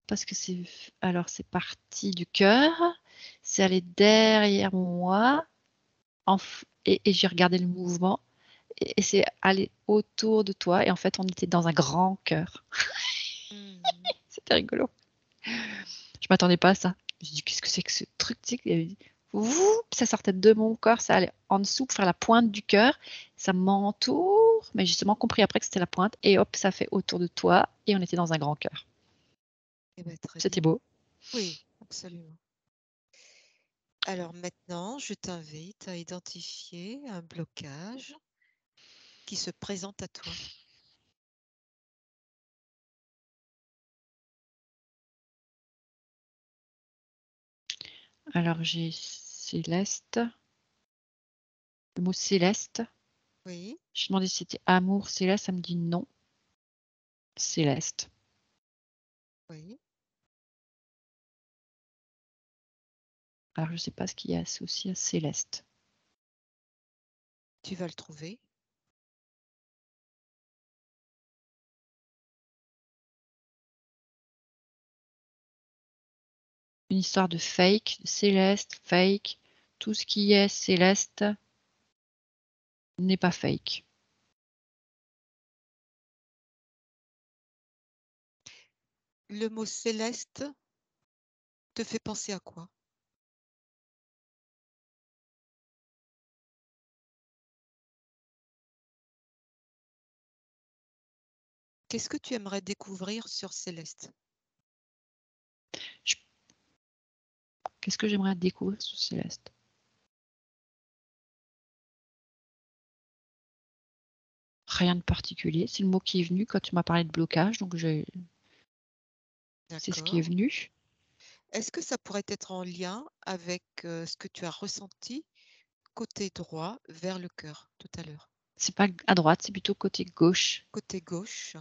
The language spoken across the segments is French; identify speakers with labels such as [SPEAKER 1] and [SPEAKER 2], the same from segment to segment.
[SPEAKER 1] parce que c'est... Alors, c'est parti du cœur, c'est allé derrière moi, et j'ai regardé le mouvement, et c'est allé autour de toi, et en fait, on était dans un grand cœur. C'était rigolo. Je m'attendais pas à ça. Je dis, qu'est-ce que c'est que ce truc? Tu sais, il y avait... Ouh, ça sortait de mon corps, ça allait en dessous pour faire la pointe du cœur. Ça m'entoure, mais j'ai justement compris après que c'était la pointe, et hop, ça fait autour de toi, et on était dans un grand cœur.
[SPEAKER 2] Eh ben, très
[SPEAKER 1] C'était
[SPEAKER 2] bien.
[SPEAKER 1] beau.
[SPEAKER 2] Oui, absolument. Alors maintenant, je t'invite à identifier un blocage qui se présente à toi.
[SPEAKER 1] Alors, j'ai céleste. Le mot céleste.
[SPEAKER 2] Oui.
[SPEAKER 1] Je demandais si c'était amour céleste, ça me dit non. Céleste.
[SPEAKER 2] Oui.
[SPEAKER 1] Alors, je sais pas ce qu'il y a associé à céleste.
[SPEAKER 2] Tu vas le trouver.
[SPEAKER 1] Une histoire de fake, céleste, fake. Tout ce qui est céleste n'est pas fake.
[SPEAKER 2] Le mot céleste te fait penser à quoi? Qu'est-ce que tu aimerais découvrir sur Céleste?
[SPEAKER 1] Qu'est-ce que j'aimerais découvrir sur céleste? Rien de particulier. C'est le mot qui est venu quand tu m'as parlé de blocage, donc c'est ce qui est
[SPEAKER 2] D'accord.
[SPEAKER 1] venu.
[SPEAKER 2] Est-ce que ça pourrait être en lien avec ce que tu as ressenti côté droit vers le cœur tout à l'heure?
[SPEAKER 1] C'est pas à droite, c'est plutôt côté gauche.
[SPEAKER 2] Côté gauche.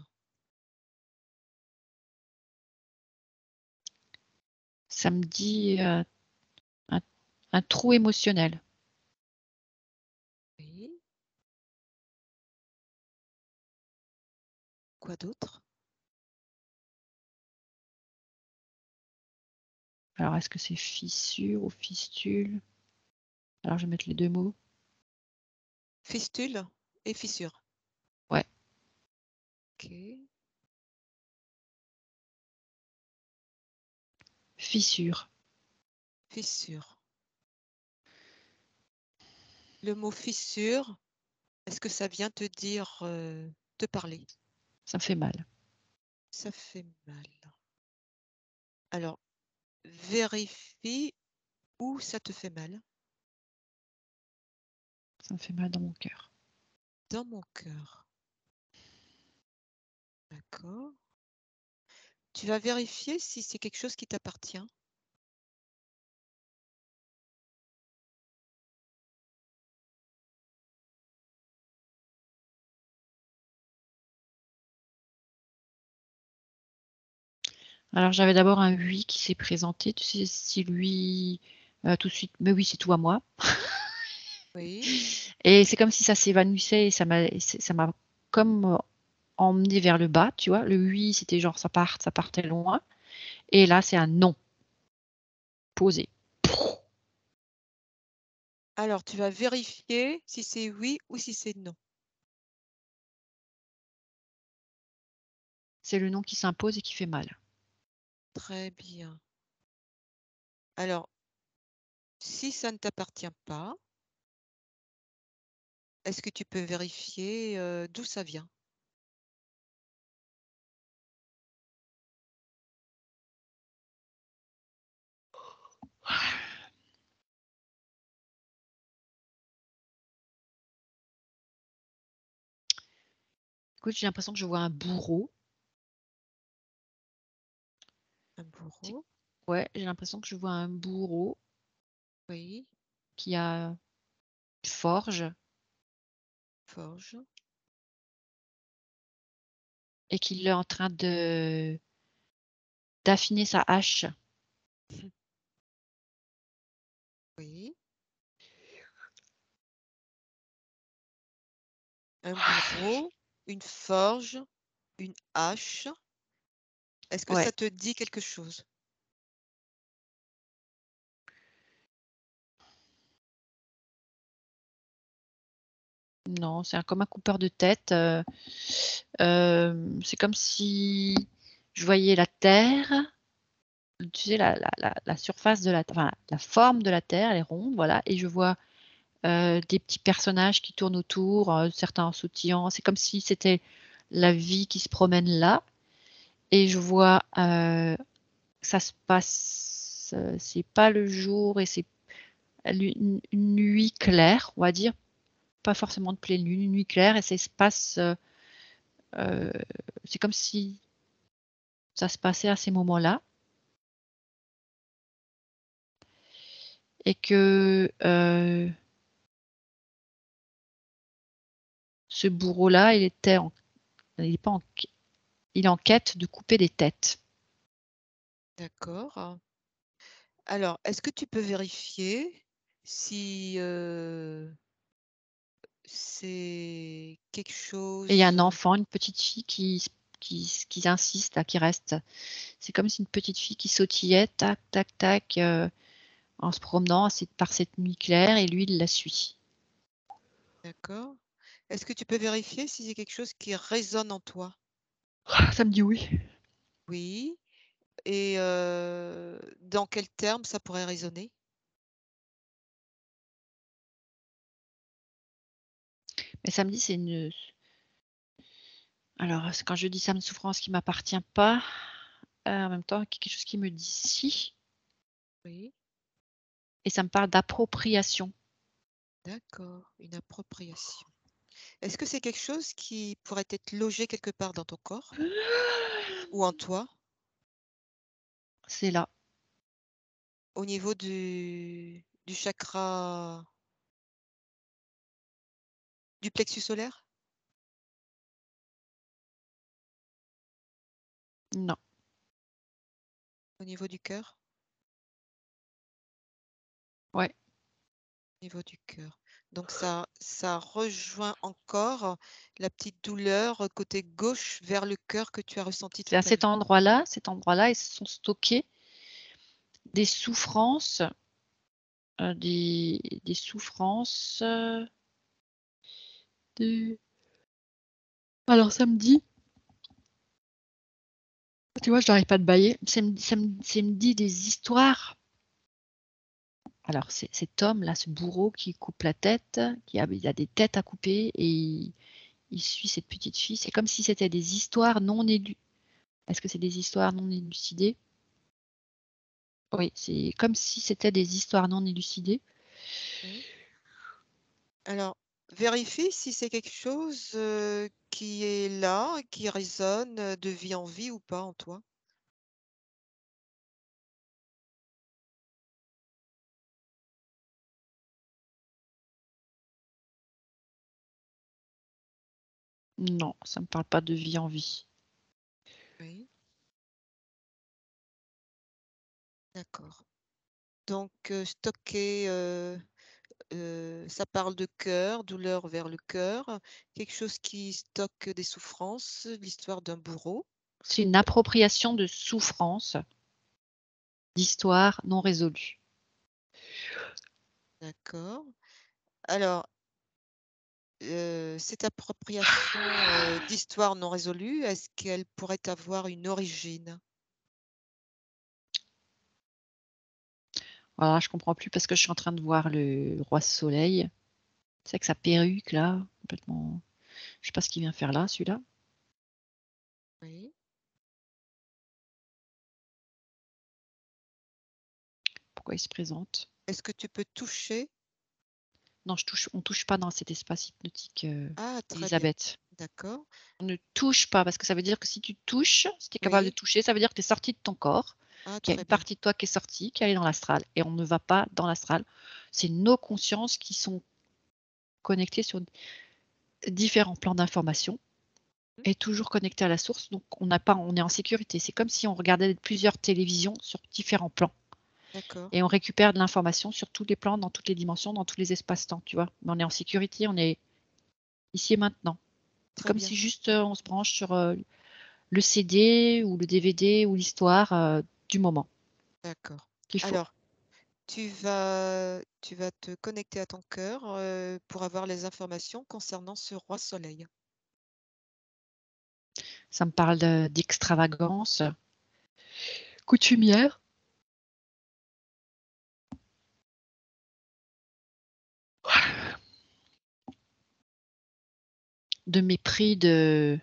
[SPEAKER 1] Ça me dit un trou émotionnel.
[SPEAKER 2] Oui. Quoi d'autre?
[SPEAKER 1] Alors, est-ce que c'est fissure ou fistule? Alors, je vais mettre les deux mots.
[SPEAKER 2] Fistule et fissure.
[SPEAKER 1] Ouais.
[SPEAKER 2] Ok.
[SPEAKER 1] Fissure.
[SPEAKER 2] Fissure. Le mot fissure, est-ce que ça vient te dire, te parler?
[SPEAKER 1] Ça me fait mal.
[SPEAKER 2] Ça fait mal. Alors, vérifie où ça te fait mal.
[SPEAKER 1] Ça me fait mal dans mon cœur.
[SPEAKER 2] Dans mon cœur. D'accord. Tu vas vérifier si c'est quelque chose qui t'appartient.
[SPEAKER 1] Alors, j'avais d'abord un oui qui s'est présenté. Tu sais, si lui, tout de suite, mais oui, c'est tout à moi.
[SPEAKER 2] Oui.
[SPEAKER 1] Et c'est comme si ça s'évanouissait et ça m'a comme emmené vers le bas, tu vois. Le oui, c'était genre ça partait loin. Et là, c'est un non posé.
[SPEAKER 2] Alors, tu vas vérifier si c'est oui ou si c'est non.
[SPEAKER 1] C'est le non qui s'impose et qui fait mal.
[SPEAKER 2] Très bien. Alors, si ça ne t'appartient pas, est-ce que tu peux vérifier d'où ça vient?
[SPEAKER 1] Écoute, j'ai l'impression que je vois un bourreau.
[SPEAKER 2] Un bourreau?
[SPEAKER 1] Ouais, j'ai l'impression que je vois un bourreau
[SPEAKER 2] Oui.
[SPEAKER 1] qui a une forge
[SPEAKER 2] Forge.
[SPEAKER 1] et qu'il est en train d'affiner sa hache.
[SPEAKER 2] Oui. Un bourreau, une forge, une hache. Est-ce que
[SPEAKER 1] Ouais.
[SPEAKER 2] ça te dit quelque chose?
[SPEAKER 1] Non, c'est comme un coupeur de tête. C'est comme si je voyais la terre, tu sais, la surface de enfin, la forme de la terre, elle est ronde, voilà, et je vois, des petits personnages qui tournent autour, certains sautillant. C'est comme si c'était la vie qui se promène là, et je vois, ça se passe, c'est pas le jour et c'est une nuit claire, on va dire, pas forcément de pleine lune, une nuit claire, et ça se passe, heu, c'est comme si ça se passait à ces moments-là, et que, ce bourreau-là, il est pas en q il est en quête de couper des têtes.
[SPEAKER 2] D'accord. Alors, est-ce que tu peux vérifier si, c'est quelque
[SPEAKER 1] Et il y a
[SPEAKER 2] chose,
[SPEAKER 1] un enfant, une petite fille qui insiste là, qui reste. C'est comme si une petite fille qui sautillait, tac, tac, tac, en se promenant par cette nuit claire, et lui, il la suit.
[SPEAKER 2] d'accord. Est-ce que tu peux vérifier si c'est quelque chose qui résonne en toi?
[SPEAKER 1] Ça me dit oui.
[SPEAKER 2] Oui, et dans quels termes ça pourrait résonner?
[SPEAKER 1] Mais samedi, c'est une alors, c'est quand je dis ça, une souffrance qui m'appartient pas, en même temps quelque chose qui me dit si,
[SPEAKER 2] Oui,
[SPEAKER 1] et ça me parle d'appropriation.
[SPEAKER 2] d'accord, une appropriation. Est-ce que c'est quelque chose qui pourrait être logé quelque part dans ton corps ou en toi?
[SPEAKER 1] C'est là.
[SPEAKER 2] Au niveau du chakra du plexus solaire?
[SPEAKER 1] Non,
[SPEAKER 2] Au niveau du cœur?
[SPEAKER 1] ouais,
[SPEAKER 2] Au niveau du cœur. Donc ça rejoint encore la petite douleur côté gauche vers le cœur que tu as ressenti
[SPEAKER 1] c'est à
[SPEAKER 2] toute la vie.
[SPEAKER 1] cet endroit-là, ils se sont stockés des souffrances, des souffrances, de alors samedi, tu vois, je n'arrive pas à te bailler. Ça me dit des histoires. Alors cet homme-là, ce bourreau qui coupe la tête, il a des têtes à couper, et il suit cette petite fille. C'est comme si c'était des histoires non élu est-ce que c'est des histoires non élucidées? Oui, c'est comme si c'était des histoires non élucidées.
[SPEAKER 2] Oui. Alors, vérifie si c'est quelque chose, qui est là, qui résonne, de vie en vie ou pas en toi.
[SPEAKER 1] Non, ça me parle pas de vie en vie.
[SPEAKER 2] Oui, d'accord. Donc, stocker, ça parle de cœur, douleur vers le cœur, quelque chose qui stocke des souffrances, l'histoire d'un bourreau.
[SPEAKER 1] C'est une appropriation de souffrances, d'histoires non résolues.
[SPEAKER 2] D'accord. Alors, cette appropriation, d'histoire non résolue, est-ce qu'elle pourrait avoir une origine?
[SPEAKER 1] Voilà, je comprends plus parce que je suis en train de voir le roi soleil. C'est avec sa perruque là, complètement, je sais pas ce qu'il vient faire là, celui-là.
[SPEAKER 2] Oui.
[SPEAKER 1] Pourquoi il se présente?
[SPEAKER 2] Est-ce que tu peux toucher?
[SPEAKER 1] Non, on touche pas dans cet espace hypnotique,
[SPEAKER 2] Ah, très bien.
[SPEAKER 1] Élisabeth.
[SPEAKER 2] D'accord.
[SPEAKER 1] On ne touche pas, parce que ça veut dire que si tu touches, si tu es capable de
[SPEAKER 2] Oui.
[SPEAKER 1] toucher, ça veut dire que tu es sorti de ton corps,
[SPEAKER 2] Ah,
[SPEAKER 1] qu'il y a
[SPEAKER 2] très
[SPEAKER 1] une
[SPEAKER 2] bien.
[SPEAKER 1] partie de toi qui est sortie, qui est allée dans l'astral, et on ne va pas dans l'astral. C'est nos consciences qui sont connectées sur différents plans d'information,
[SPEAKER 2] Mmh.
[SPEAKER 1] et toujours connectées à la source, donc on est en sécurité. C'est comme si on regardait plusieurs télévisions sur différents plans,
[SPEAKER 2] D'accord.
[SPEAKER 1] et on récupère de l'information sur tous les plans, dans toutes les dimensions, dans tous les espaces-temps, tu vois? Mais on est en sécurité, on est ici et maintenant. C'est
[SPEAKER 2] Très
[SPEAKER 1] comme
[SPEAKER 2] bien.
[SPEAKER 1] si juste, on se branche sur, le CD ou le DVD ou l'histoire du moment
[SPEAKER 2] D'accord.
[SPEAKER 1] qu'il faut.
[SPEAKER 2] Alors, tu vas te connecter à ton cœur, pour avoir les informations concernant ce roi soleil.
[SPEAKER 1] Ça me parle d'extravagance coutumière, de mépris de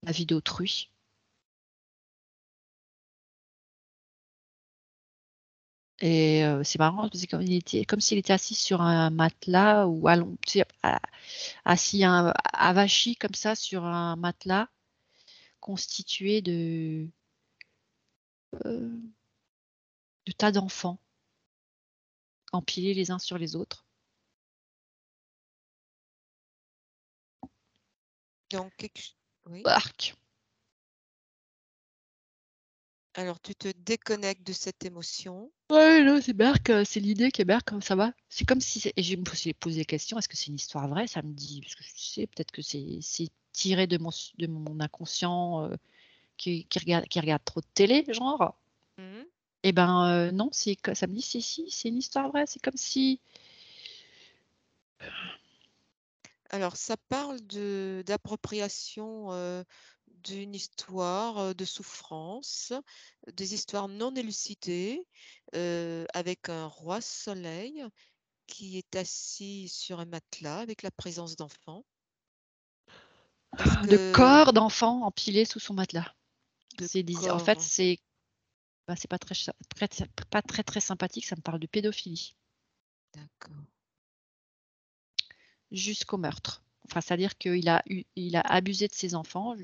[SPEAKER 1] la vie d'autrui. Et c'est marrant parce que comme s'il était assis sur un matelas ou tu sais, assis avachi comme ça sur un matelas constitué heu, de tas d'enfants empilés les uns sur les autres.
[SPEAKER 2] Donc quelque ch oui?
[SPEAKER 1] Arc.
[SPEAKER 2] Alors tu te déconnectes de cette émotion.
[SPEAKER 1] Ouais, non, c'est Berk, c'est l'idée que Berk, ça va. C'est comme si c'est et je me suis posé des questions: «Est-ce que c'est une histoire vraie?» Ça me dit parce que tu sais, peut-être que c'est tiré de mon inconscient, qui regarde trop de télé, genre.
[SPEAKER 2] Mmh.
[SPEAKER 1] Et ben, non, c'est que ça me dit: Si, c'est une histoire vraie». C'est comme si
[SPEAKER 2] Alors ça parle de d'appropriation, d'une histoire, de souffrance, des histoires non élucidées, avec un roi soleil qui est assis sur un matelas avec la présence d'enfants. Est-ce
[SPEAKER 1] de
[SPEAKER 2] que
[SPEAKER 1] corps d'enfants empilés sous son matelas.
[SPEAKER 2] de
[SPEAKER 1] En fait,
[SPEAKER 2] corps
[SPEAKER 1] c'est pas pas très, très sympathique, ça me parle de pédophilie
[SPEAKER 2] d'accord.
[SPEAKER 1] jusqu'au meurtre. Enfin, c'est-à-dire qu'il a abusé de ses enfants,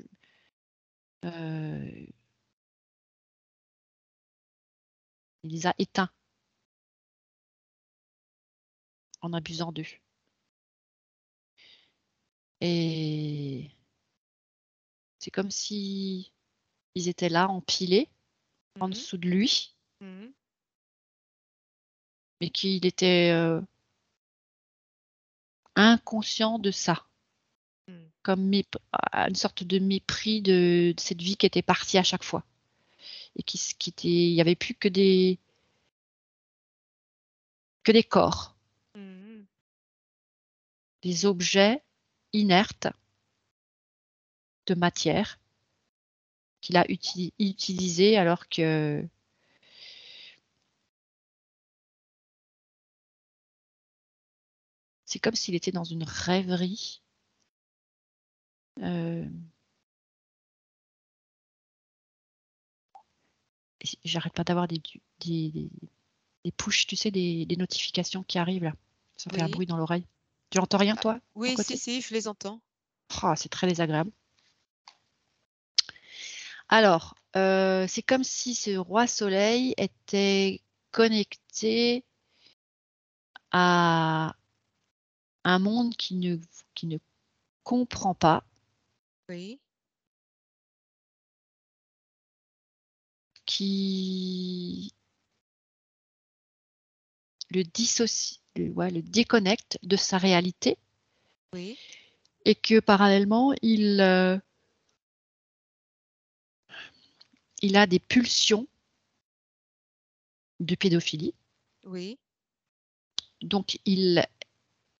[SPEAKER 1] heu, il les a éteints en abusant d'eux et c'est comme si ils étaient là empilés en
[SPEAKER 2] Mmh mh.
[SPEAKER 1] dessous de lui,
[SPEAKER 2] Mmh.
[SPEAKER 1] mais qu'il était, inconscient de ça.
[SPEAKER 2] Mmh.
[SPEAKER 1] Comme une sorte de mépris de cette vie qui était partie à chaque fois et qui était il y avait plus que des corps,
[SPEAKER 2] Mmh.
[SPEAKER 1] des objets inertes de matière qu'il a utilisés alors que c'est comme s'il était dans une rêverie, hem et j'arrête pas d'avoir des push, tu sais, des notifications qui arrivent là. Ça fait un
[SPEAKER 2] Oui.
[SPEAKER 1] bruit dans l'oreille. Tu entends rien
[SPEAKER 2] Ah
[SPEAKER 1] toi, de ton
[SPEAKER 2] oui, si,
[SPEAKER 1] côté?
[SPEAKER 2] si, je les entends.
[SPEAKER 1] C'est très désagréable. Alors, c'est comme si ce roi soleil était connecté à un monde qui ne comprend pas,
[SPEAKER 2] Oui,
[SPEAKER 1] qui le déconnecte de sa réalité
[SPEAKER 2] oui,
[SPEAKER 1] et que parallèlement il a des pulsions de pédophilie,
[SPEAKER 2] oui,
[SPEAKER 1] donc il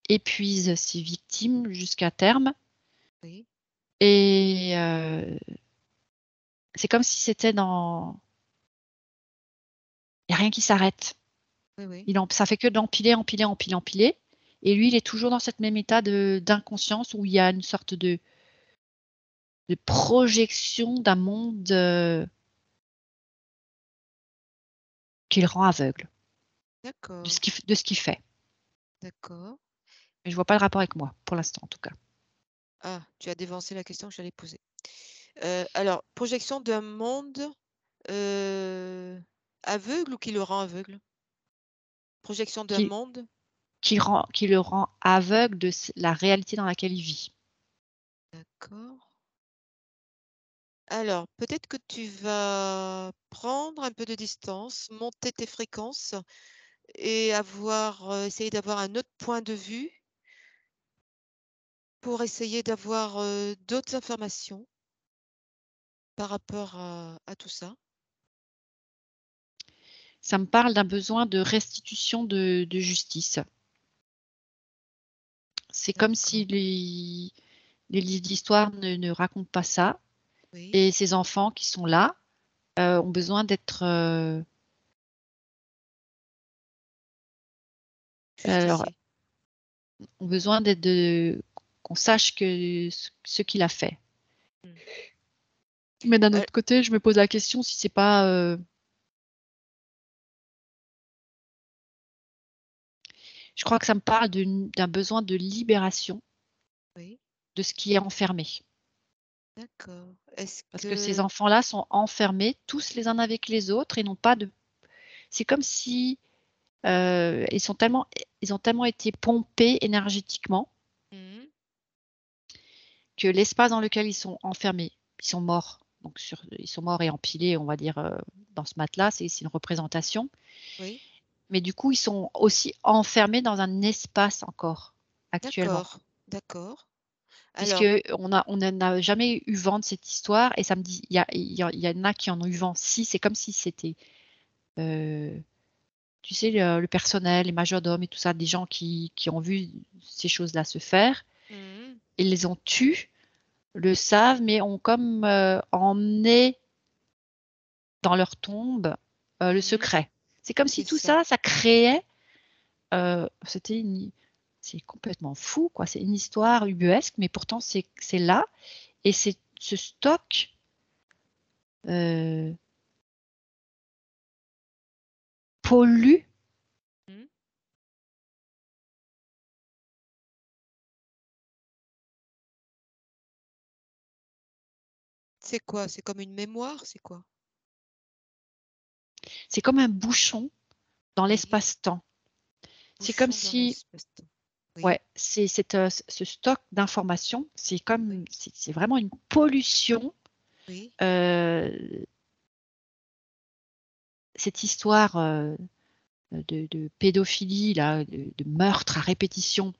[SPEAKER 1] épuise ses victimes jusqu'à terme
[SPEAKER 2] oui,
[SPEAKER 1] et c'est comme si c'était il y a rien qui s'arrête.
[SPEAKER 2] oui, oui.
[SPEAKER 1] Ça fait que d'empiler, empiler, empiler, empiler et lui, il est toujours dans cet même état d'inconscience où il y a une sorte de projection d'un monde, qui le rend aveugle
[SPEAKER 2] D'accord,
[SPEAKER 1] de ce qu'il fait.
[SPEAKER 2] d'accord.
[SPEAKER 1] Mais je vois pas le rapport avec moi, pour l'instant en tout cas.
[SPEAKER 2] Ah, tu as dévancé la question que j'allais poser. Alors, projection d'un monde, heu, aveugle ou qui le rend aveugle? Projection d'un
[SPEAKER 1] Qui
[SPEAKER 2] monde?
[SPEAKER 1] qui le rend aveugle de la réalité dans laquelle il vit.
[SPEAKER 2] D'accord. Alors, peut-être que tu vas prendre un peu de distance, monter tes fréquences et essayer d'avoir un autre point de vue pour essayer d'avoir, d'autres informations par rapport à tout ça.
[SPEAKER 1] Ça me parle d'un besoin de restitution de justice. C'est comme si
[SPEAKER 2] D'accord,
[SPEAKER 1] les livres d'histoire ne racontent pas ça
[SPEAKER 2] oui,
[SPEAKER 1] et ces enfants qui sont là, ont besoin d'être, alors
[SPEAKER 2] justifié.
[SPEAKER 1] ont besoin d'être de qu'on sache que ce qu'il a fait.
[SPEAKER 2] Mmh.
[SPEAKER 1] Mais d'un
[SPEAKER 2] Heu,
[SPEAKER 1] autre côté, je me pose la question si c'est pas, je crois que ça me parle d'un besoin de libération
[SPEAKER 2] oui,
[SPEAKER 1] de ce qui est enfermé.
[SPEAKER 2] d'accord. Est-ce
[SPEAKER 1] Parce que ces
[SPEAKER 2] que
[SPEAKER 1] enfants-là sont enfermés tous les uns avec les autres et n'ont pas de c'est comme si, ils ont tellement été pompés énergétiquement
[SPEAKER 2] mmh,
[SPEAKER 1] que l'espace dans lequel ils sont enfermés, ils sont morts, donc ils sont morts et empilés, on va dire, dans ce matelas, c'est une représentation.
[SPEAKER 2] oui,
[SPEAKER 1] Mais du coup, ils sont aussi enfermés dans un espace encore, actuellement.
[SPEAKER 2] d'accord, d'accord.
[SPEAKER 1] Puisque
[SPEAKER 2] Alors
[SPEAKER 1] on n'en a jamais eu vent de cette histoire et ça me dit il y en a qui en ont eu vent. Si, c'est comme si c'était, heu, tu sais, le personnel, les majordomes et tout ça, des gens qui ont vu ces choses-là se faire.
[SPEAKER 2] mmh,
[SPEAKER 1] Ils les ont tus, le savent, mais ont comme, emmené dans leur tombe, le
[SPEAKER 2] mmh,
[SPEAKER 1] secret. C'est comme si
[SPEAKER 2] c'est
[SPEAKER 1] tout
[SPEAKER 2] ça.
[SPEAKER 1] ça, ça créait, c'était une c'est complètement fou, quoi. C'est une histoire ubuesque, mais pourtant c'est là et c'est ce stock, heu, pollue.
[SPEAKER 2] Mmh. C'est quoi? C'est comme une mémoire? C'est quoi?
[SPEAKER 1] C'est comme un bouchon dans
[SPEAKER 2] Oui,
[SPEAKER 1] l'espace-temps. C'est comme
[SPEAKER 2] bouchon dans
[SPEAKER 1] si
[SPEAKER 2] l'espace-temps.
[SPEAKER 1] ouais,
[SPEAKER 2] Oui,
[SPEAKER 1] c'est ce stock d'informations,
[SPEAKER 2] oui,
[SPEAKER 1] c'est vraiment une pollution,
[SPEAKER 2] oui,
[SPEAKER 1] heu, cette histoire, de pédophilie là, de meurtre à répétition,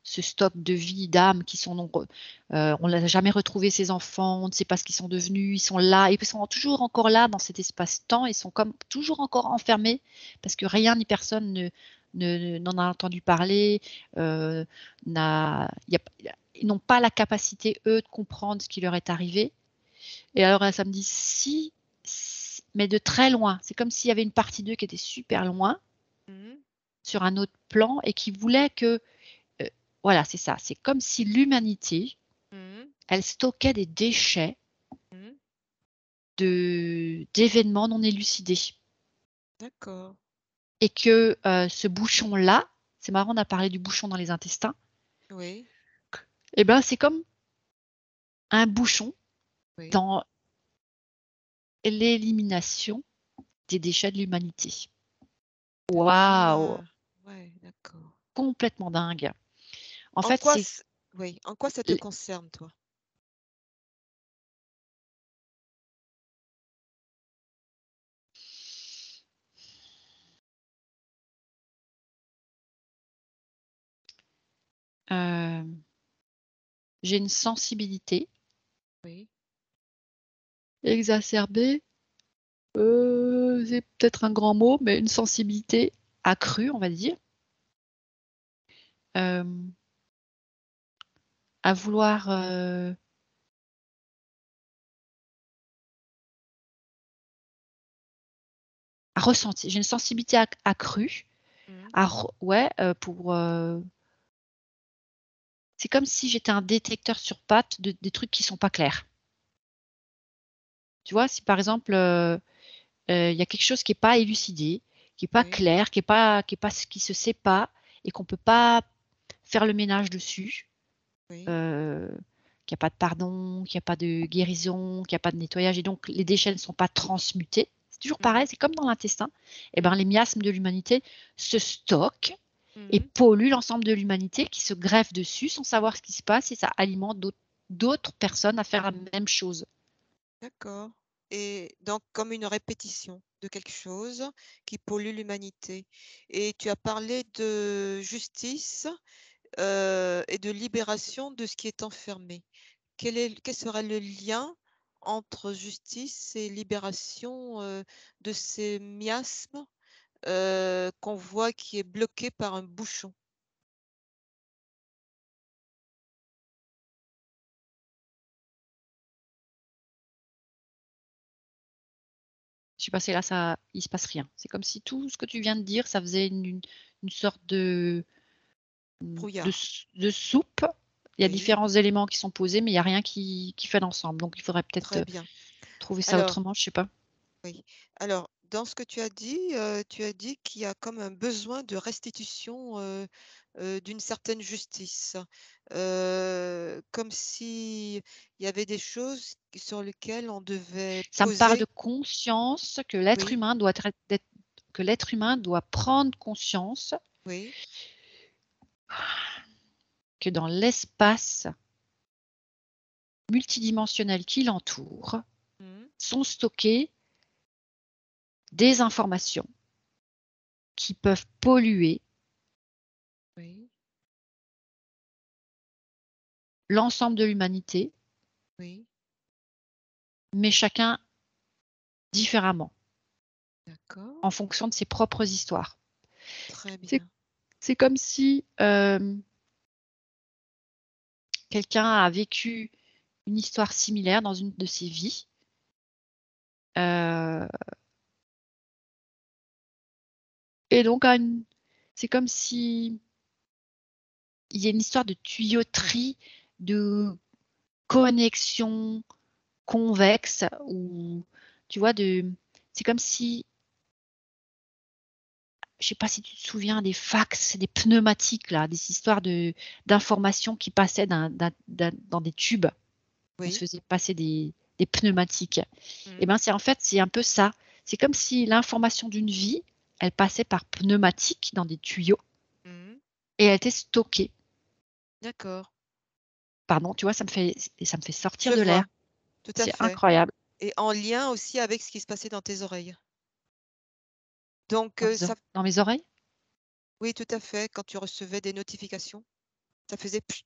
[SPEAKER 1] ce stock de vie, d'âmes qui sont nombreux. On n'a jamais retrouvé ces enfants, on ne sait pas ce qu'ils sont devenus, ils sont là et ils sont toujours encore là dans cet espace-temps, ils sont comme toujours encore enfermés parce que rien ni personne n'en a entendu parler, n'a il y a ils n'ont pas la capacité, eux, de comprendre ce qui leur est arrivé et alors, ça me dit: «Si, mais de très loin». C'est comme s'il y avait une partie d'eux qui était super loin,
[SPEAKER 2] mmh,
[SPEAKER 1] sur un autre plan et qui voulait que, heu, voilà, c'est ça. C'est comme si l'humanité,
[SPEAKER 2] mmh,
[SPEAKER 1] elle stockait des déchets
[SPEAKER 2] mmh,
[SPEAKER 1] d'événements non élucidés
[SPEAKER 2] d'accord,
[SPEAKER 1] et que, ce bouchon-là, c'est marrant, on a parlé du bouchon dans les intestins,
[SPEAKER 2] oui,
[SPEAKER 1] et ben, c'est comme un bouchon
[SPEAKER 2] oui.
[SPEAKER 1] dans l'élimination des déchets de l'humanité. Waouh!
[SPEAKER 2] Ah! Ouais, d'accord.
[SPEAKER 1] Complètement dingue. En
[SPEAKER 2] En
[SPEAKER 1] fait,
[SPEAKER 2] quoi
[SPEAKER 1] c'est
[SPEAKER 2] c Oui, en quoi ça te
[SPEAKER 1] l
[SPEAKER 2] concerne, toi?
[SPEAKER 1] j'ai une sensibilité
[SPEAKER 2] Oui,
[SPEAKER 1] exacerbée, c'est peut-être un grand mot, mais une sensibilité accrue, on va dire, hem, à vouloir, à ressentir. J'ai une sensibilité accrue
[SPEAKER 2] mmh,
[SPEAKER 1] à re ouais, pour, c'est comme si j'étais un détecteur sur pattes des trucs qui sont pas clairs. Tu vois? Si par exemple, il y a quelque chose qui est pas élucidé, qui est pas
[SPEAKER 2] oui,
[SPEAKER 1] clair, qui se sait pas et qu'on peut pas faire le ménage dessus,
[SPEAKER 2] oui,
[SPEAKER 1] heu, qu'il y a pas de pardon, qu'il y a pas de guérison, qu'il y a pas de nettoyage et donc les déchets ne sont pas transmutés. C'est toujours pareil,
[SPEAKER 2] mmh,
[SPEAKER 1] c'est comme dans l'intestin et ben,
[SPEAKER 2] mmh,
[SPEAKER 1] les miasmes de l'humanité se stockent et
[SPEAKER 2] mmh,
[SPEAKER 1] polluent l'ensemble de l'humanité qui se greffe dessus sans savoir ce qui se passe et ça alimente d'autres personnes à faire la même chose.
[SPEAKER 2] d'accord, et donc comme une répétition de quelque chose qui pollue l'humanité, et tu as parlé de justice. et de libération de ce qui est enfermé. Quel serait le lien entre justice et libération, de ces miasmes, qu'on voit qui est bloqué par un bouchon?
[SPEAKER 1] Je sais pas, c'est là, il se passe rien. C'est comme si tout ce que tu viens de dire, ça faisait une sorte
[SPEAKER 2] Brouillard.
[SPEAKER 1] de soupe. Il y a
[SPEAKER 2] Oui,
[SPEAKER 1] différents éléments qui sont posés, mais il y a rien qui fait l'ensemble. Donc il faudrait peut-être,
[SPEAKER 2] très bien.
[SPEAKER 1] trouver ça
[SPEAKER 2] Alors
[SPEAKER 1] autrement, je sais pas.
[SPEAKER 2] oui. Alors, dans ce que tu as dit qu'il y a comme un besoin de restitution, d'une certaine justice. Comme si il y avait des choses sur lesquelles on devait
[SPEAKER 1] Ça me parle de
[SPEAKER 2] poser.
[SPEAKER 1] conscience que l'être
[SPEAKER 2] Oui,
[SPEAKER 1] humain doit que l'être humain doit prendre conscience
[SPEAKER 2] oui.
[SPEAKER 1] que dans l'espace multidimensionnel qui l'entoure,
[SPEAKER 2] Mmh.
[SPEAKER 1] sont stockées des informations qui peuvent polluer
[SPEAKER 2] Oui,
[SPEAKER 1] l'ensemble de l'humanité,
[SPEAKER 2] oui,
[SPEAKER 1] mais chacun différemment,
[SPEAKER 2] d'accord,
[SPEAKER 1] en fonction de ses propres histoires.
[SPEAKER 2] très
[SPEAKER 1] C'est
[SPEAKER 2] bien.
[SPEAKER 1] c'est comme si, quelqu'un a vécu une histoire similaire dans une de ses vies, heu et donc c'est comme si il y a une histoire de tuyauterie, de connexion convexe ou tu vois, c'est comme si, je sais pas si tu te souviens des fax, des pneumatiques là, des histoires d'informations qui passaient dans des tubes. On se
[SPEAKER 2] Oui.
[SPEAKER 1] faisait passer des pneumatiques. Et
[SPEAKER 2] Mmh.
[SPEAKER 1] ben, c'est un peu ça. C'est comme si l'information d'une vie, elle passait par pneumatique dans des tuyaux
[SPEAKER 2] Mmh.
[SPEAKER 1] et elle était stockée.
[SPEAKER 2] D'accord.
[SPEAKER 1] Pardon, tu vois, ça me fait
[SPEAKER 2] Je
[SPEAKER 1] sortir de l'air.
[SPEAKER 2] vois, tout à
[SPEAKER 1] C'est
[SPEAKER 2] fait,
[SPEAKER 1] incroyable.
[SPEAKER 2] et en lien aussi avec ce qui se passait dans tes oreilles. Donc
[SPEAKER 1] Dans mes
[SPEAKER 2] ça
[SPEAKER 1] dans mes oreilles?
[SPEAKER 2] oui, tout à fait, quand tu recevais des notifications, ça faisait pchit.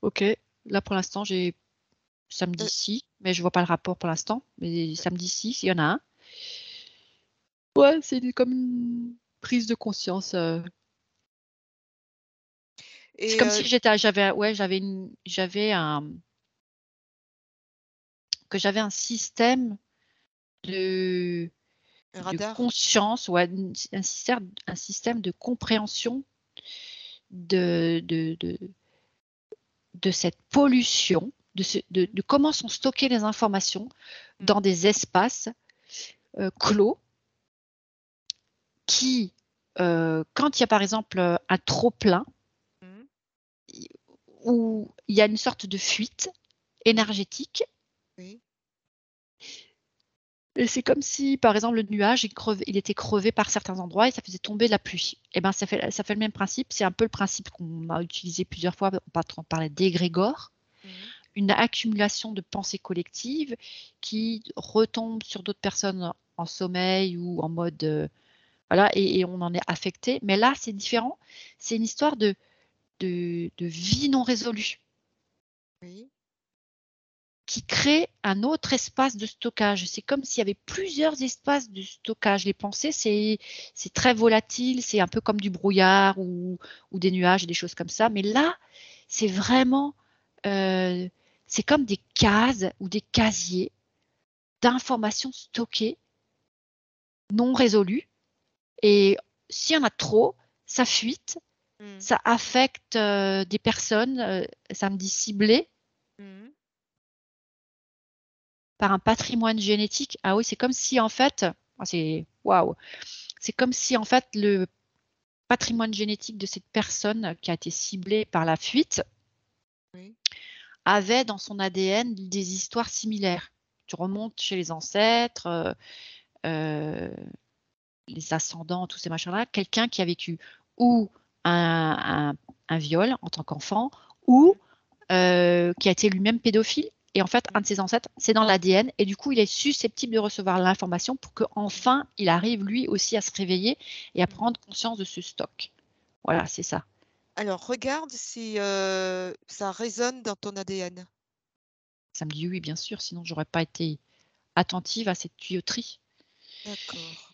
[SPEAKER 1] OK. Là, pour l'instant, ça me dit si, mais je vois pas le rapport pour l'instant, mais
[SPEAKER 2] Heu
[SPEAKER 1] ça me dit si, s'il y en a un. Ouais, comme une prise de conscience, c'est
[SPEAKER 2] et
[SPEAKER 1] comme si j'avais ouais, j'avais un système de
[SPEAKER 2] un
[SPEAKER 1] de
[SPEAKER 2] radar?
[SPEAKER 1] conscience, ouais, un système de compréhension de cette pollution, de comment sont stockées les informations
[SPEAKER 2] Mmh.
[SPEAKER 1] dans des espaces, clos qui, quand il y a par exemple, un trop plein,
[SPEAKER 2] Mmh.
[SPEAKER 1] i où il y a une sorte de fuite
[SPEAKER 2] Oui,
[SPEAKER 1] énergétique
[SPEAKER 2] oui.
[SPEAKER 1] et c'est comme si, par exemple, le nuage, il était crevé par certains endroits et ça faisait tomber de la pluie. Et ben, ça fait le même principe. C'est un peu le principe qu'on a utilisé plusieurs fois, on parlait d'égrégore,
[SPEAKER 2] Mmh.
[SPEAKER 1] une accumulation de pensées collectives qui retombe sur d'autres personnes en sommeil ou en mode, voilà, et on en est affecté. Mais là, c'est différent. C'est une histoire de vie non résolue
[SPEAKER 2] Oui.
[SPEAKER 1] qui crée un autre espace de stockage. C'est comme s'il y avait plusieurs espaces de stockage. Les pensées, c'est très volatile, c'est un peu comme du brouillard ou des nuages et des choses comme ça. Mais là, c'est vraiment, heu, c'est comme des cases ou des casiers d'informations stockées, non résolues, et s'il y en a trop, ça fuite,
[SPEAKER 2] Mmh.
[SPEAKER 1] ça affecte, des personnes, ça me dit ciblées
[SPEAKER 2] Mmh.
[SPEAKER 1] par un patrimoine génétique. Ah oui, c'est comme si en fait, c'est waouh! C'est comme si en fait le patrimoine génétique de cette personne qui a été ciblée par la fuite
[SPEAKER 2] Oui.
[SPEAKER 1] avait dans son ADN des histoires similaires. Tu remontes chez les ancêtres, heu, les ascendants, tous ces machins-là, quelqu'un qui a vécu ou un un viol en tant qu'enfant ou
[SPEAKER 2] Mmh.
[SPEAKER 1] qui a été lui-même pédophile, et en fait, un
[SPEAKER 2] Mmh.
[SPEAKER 1] de ses ancêtres, c'est dans l'ADN et du coup, il est susceptible de recevoir l'information pour
[SPEAKER 2] Mmh.
[SPEAKER 1] qu'enfin, il arrive lui aussi à se réveiller et à
[SPEAKER 2] Mmh.
[SPEAKER 1] prendre conscience de ce stock. Voilà, c'est ça.
[SPEAKER 2] Alors regarde si, ça résonne dans ton ADN.
[SPEAKER 1] Ça me dit: «Oui, bien sûr», sinon j'aurais pas été attentive à cette tuyauterie.
[SPEAKER 2] D'accord,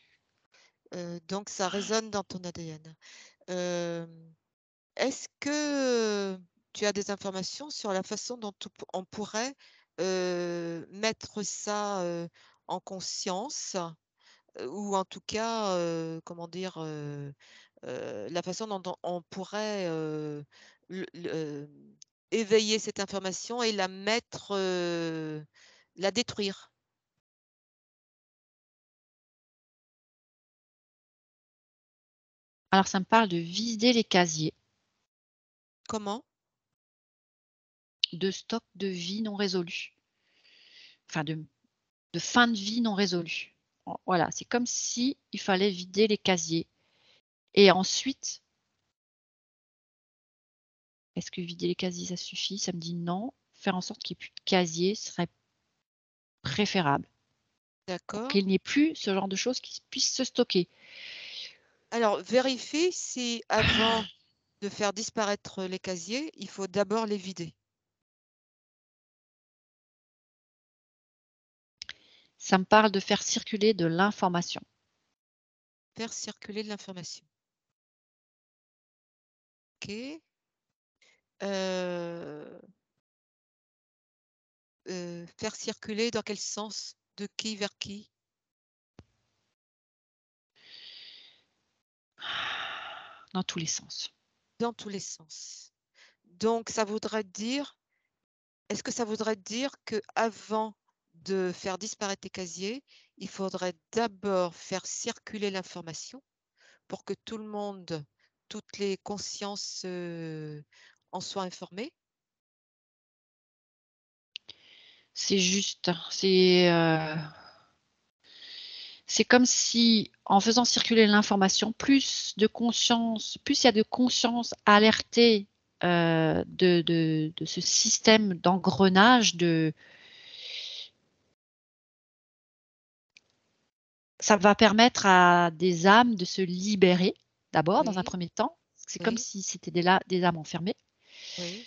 [SPEAKER 2] donc ça résonne dans ton ADN. Hem, est-ce que, tu as des informations sur la façon dont on pourrait, mettre ça, en conscience? Ou en tout cas, comment dire? La façon dont on pourrait, éveiller cette information et la mettre, la détruire.
[SPEAKER 1] Alors ça me parle de vider les casiers
[SPEAKER 2] Comment?
[SPEAKER 1] de stock de vie non résolu, enfin de fin de vie non résolue. Voilà, c'est comme si il fallait vider les casiers et ensuite, est-ce que vider les casiers ça suffit? Ça me dit: «Non, faire en sorte qu'il y ait plus de casiers serait préférable, pour
[SPEAKER 2] D'accord.
[SPEAKER 1] qu'il n'y ait plus ce genre de choses qui puissent se stocker».
[SPEAKER 2] Alors vérifie si avant de faire disparaître les casiers, il faut d'abord les vider.
[SPEAKER 1] Ça me parle de faire circuler de l'information.
[SPEAKER 2] Faire circuler de l'information. OK. Heu faire circuler dans quel sens? De qui vers qui?
[SPEAKER 1] Dans tous les sens.
[SPEAKER 2] Dans tous les sens. Donc ça voudrait dire est-ce que ça voudrait dire qu'avant de faire disparaître tes casiers, il faudrait d'abord faire circuler l'information pour que tout le monde, toutes les consciences, en soient informées?
[SPEAKER 1] C'est juste, c'est comme si, en faisant circuler l'information, plus il y a de conscience alertée, de ce système d'engrenage ça va permettre à des âmes de se libérer, d'abord, dans un
[SPEAKER 2] Oui,
[SPEAKER 1] premier temps. C'est comme
[SPEAKER 2] oui,
[SPEAKER 1] si c'était des âmes enfermées
[SPEAKER 2] oui.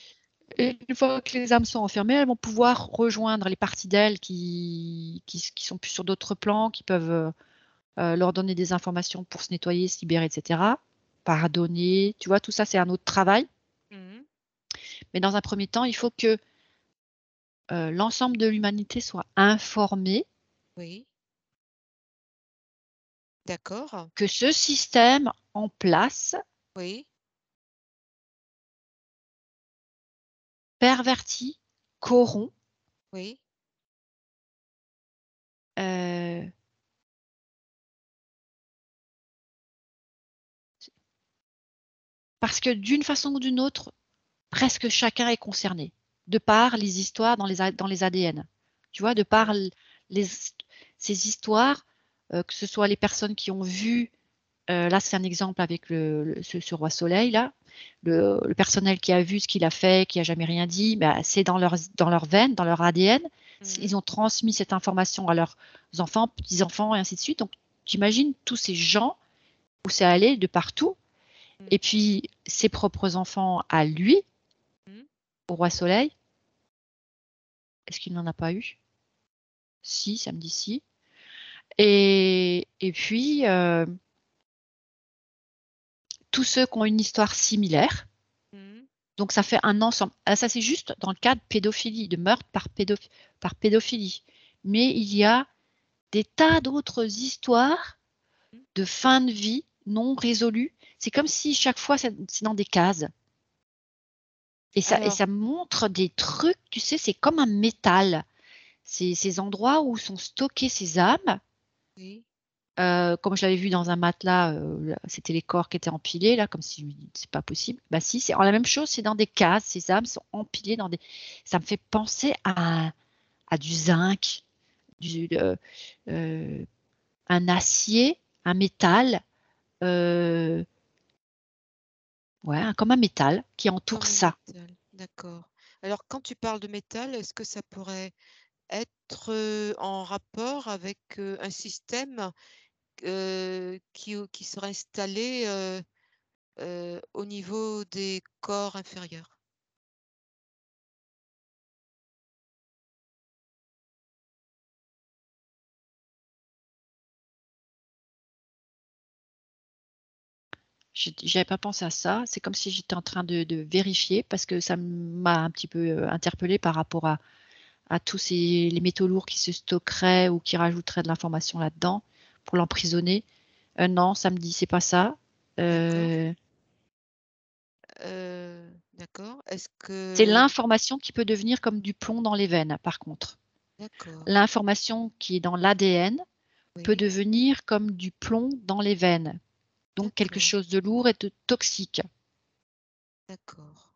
[SPEAKER 1] et une fois que les âmes sont enfermées, elles vont pouvoir rejoindre les parties d'elles qui sont plus sur d'autres plans, qui peuvent, leur donner des informations pour se nettoyer, se libérer et cetera. Pardonner, tu vois? Tout ça, c'est un autre travail.
[SPEAKER 2] Mmh.
[SPEAKER 1] Mais dans un premier temps, il faut que, l'ensemble de l'humanité soit informée
[SPEAKER 2] Oui, d'accord.
[SPEAKER 1] que ce système en place,
[SPEAKER 2] Oui,
[SPEAKER 1] pervertit, corrompt,
[SPEAKER 2] oui.
[SPEAKER 1] heu, parce que d'une façon ou d'une autre, presque chacun est concerné, de par les histoires dans les ADN. Tu vois? De par
[SPEAKER 2] D'accord.
[SPEAKER 1] les ces histoires, que ce soit les personnes qui ont vu. Là, c'est un exemple avec ce roi soleil là. Le personnel qui a vu ce qu'il a fait, qui a jamais rien dit, bah, c'est dans leurs veines, dans leur ADN.
[SPEAKER 2] Mmh.
[SPEAKER 1] Ils ont transmis cette information à leurs enfants, petits-enfants et ainsi de suite. Donc tu imagines tous ces gens où c'est allé de partout
[SPEAKER 2] Mmh.
[SPEAKER 1] et puis ses propres enfants à lui,
[SPEAKER 2] Mmh.
[SPEAKER 1] au roi soleil, est-ce qu'il n'en a pas eu? Si, ça me dit si et puis, tous ceux qui ont une histoire similaire.
[SPEAKER 2] Mmh.
[SPEAKER 1] Donc ça fait un ensemble. Ah ça, c'est juste dans le cas de pédophilie, de meurtre par pédophilie. Mais il y a des tas d'autres histoires
[SPEAKER 2] Mmh.
[SPEAKER 1] de fin de vie non résolues. C'est comme si chaque fois c'est dans des cases et
[SPEAKER 2] Alors
[SPEAKER 1] ça montre des trucs, tu sais, c'est comme un métal. Ces endroits où sont stockées ces âmes,
[SPEAKER 2] oui.
[SPEAKER 1] comme je l'avais vu dans un matelas, là, c'était les corps qui étaient empilés là, comme si je me dis: «C'est pas possible». Bah si, c'est la même chose, c'est dans des cases, ces âmes sont empilées dans des ça me fait penser à du zinc, du, heu, un acier, un métal, heu, ouais, comme un métal qui entoure
[SPEAKER 2] Comme un
[SPEAKER 1] ça.
[SPEAKER 2] métal, d'accord. Alors quand tu parles de métal, est-ce que ça pourrait être, en rapport avec, un système, qui serait installé, au niveau des corps inférieurs.
[SPEAKER 1] J'avais pas pensé à ça. C'est comme si j'étais en train de vérifier parce que ça m'a un petit peu interpellée par rapport à tous les métaux lourds qui se stockeraient ou qui rajouteraient de l'information là-dedans pour l'emprisonner. Non, ça me dit c'est pas ça.
[SPEAKER 2] D'accord.
[SPEAKER 1] Euh,
[SPEAKER 2] D'accord. Est-ce
[SPEAKER 1] c'est
[SPEAKER 2] que
[SPEAKER 1] l'information qui peut devenir comme du plomb dans les veines, par contre.
[SPEAKER 2] d'accord,
[SPEAKER 1] L'information qui est dans l'ADN peut
[SPEAKER 2] oui,
[SPEAKER 1] devenir comme du plomb dans les veines. Donc quelque
[SPEAKER 2] d'accord,
[SPEAKER 1] chose de lourd et de toxique.
[SPEAKER 2] d'accord.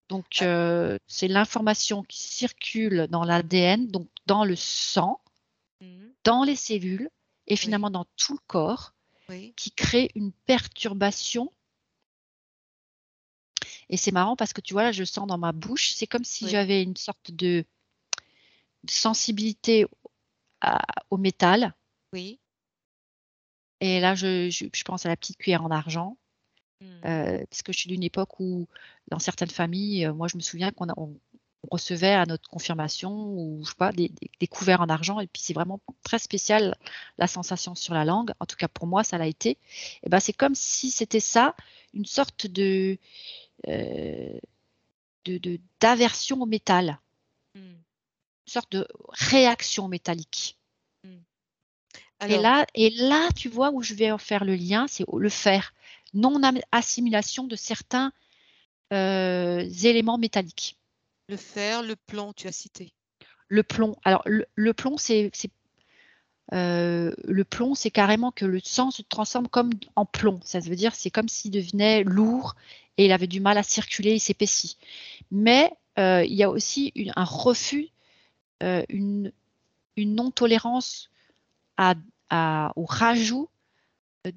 [SPEAKER 1] Donc,
[SPEAKER 2] Ah,
[SPEAKER 1] c'est l'information qui circule dans l'ADN, donc dans le sang,
[SPEAKER 2] mmh,
[SPEAKER 1] dans les cellules et
[SPEAKER 2] oui,
[SPEAKER 1] finalement dans tout le corps,
[SPEAKER 2] oui,
[SPEAKER 1] qui crée une perturbation. Et c'est marrant parce que tu vois, là, je sens dans ma bouche, c'est comme si
[SPEAKER 2] oui,
[SPEAKER 1] j'avais une sorte de sensibilité au métal.
[SPEAKER 2] oui,
[SPEAKER 1] Et là, je pense à la petite cuillère en argent,
[SPEAKER 2] mmh,
[SPEAKER 1] parce que je suis d'une époque où, dans certaines familles, moi, je me souviens on recevait à notre confirmation ou je sais pas, des couverts en argent et puis c'est vraiment très spécial la sensation sur la langue. En tout cas, pour moi, ça l'a été. Et ben, c'est comme si c'était ça, une sorte euh, d'aversion au métal,
[SPEAKER 2] mmh,
[SPEAKER 1] une sorte de réaction métallique.
[SPEAKER 2] mmh.
[SPEAKER 1] Et
[SPEAKER 2] Alors,
[SPEAKER 1] là, et là, tu vois où je vais en faire le lien, c'est le fer, non-assimilation de certains éléments métalliques.
[SPEAKER 2] le fer, le plomb, tu as cité.
[SPEAKER 1] Le plomb. Alors, le plomb, le plomb, c'est carrément que le sang se transforme comme en plomb. Ça veut dire c'est comme s'il devenait lourd et il avait du mal à circuler, il s'épaissit. Mais il y a aussi un refus, une, une non-tolérance à, au rajout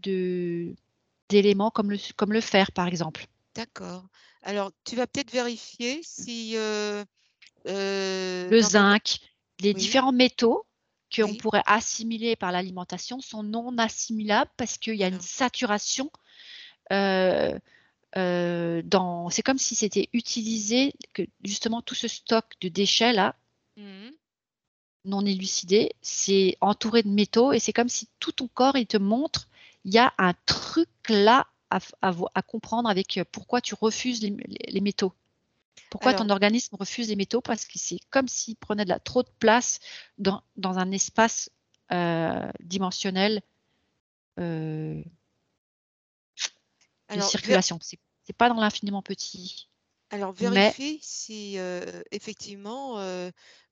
[SPEAKER 1] de, d'éléments comme le fer, par exemple.
[SPEAKER 2] D'accord. Alors, tu vas peut-être vérifier si,
[SPEAKER 1] Le
[SPEAKER 2] dans ton
[SPEAKER 1] zinc, les
[SPEAKER 2] oui,
[SPEAKER 1] différents métaux qu'on
[SPEAKER 2] oui,
[SPEAKER 1] pourrait assimiler par l'alimentation sont non assimilables parce qu'il y a une
[SPEAKER 2] alors,
[SPEAKER 1] saturation euh, c'est comme si c'était utilisé, que justement tout ce stock de déchets là,
[SPEAKER 2] mmh,
[SPEAKER 1] non élucidé, c'est entouré de métaux et c'est comme si tout ton corps, il te montre, il y a un truc là à comprendre avec pourquoi tu refuses les métaux. Pourquoi ton
[SPEAKER 2] alors,
[SPEAKER 1] organisme refuse les métaux? Parce que c'est comme s'il prenait trop de place dans un espace dimensionnel euh, de
[SPEAKER 2] alors,
[SPEAKER 1] circulation. C'est pas dans l'infiniment petit, mais
[SPEAKER 2] vérifie si, effectivement,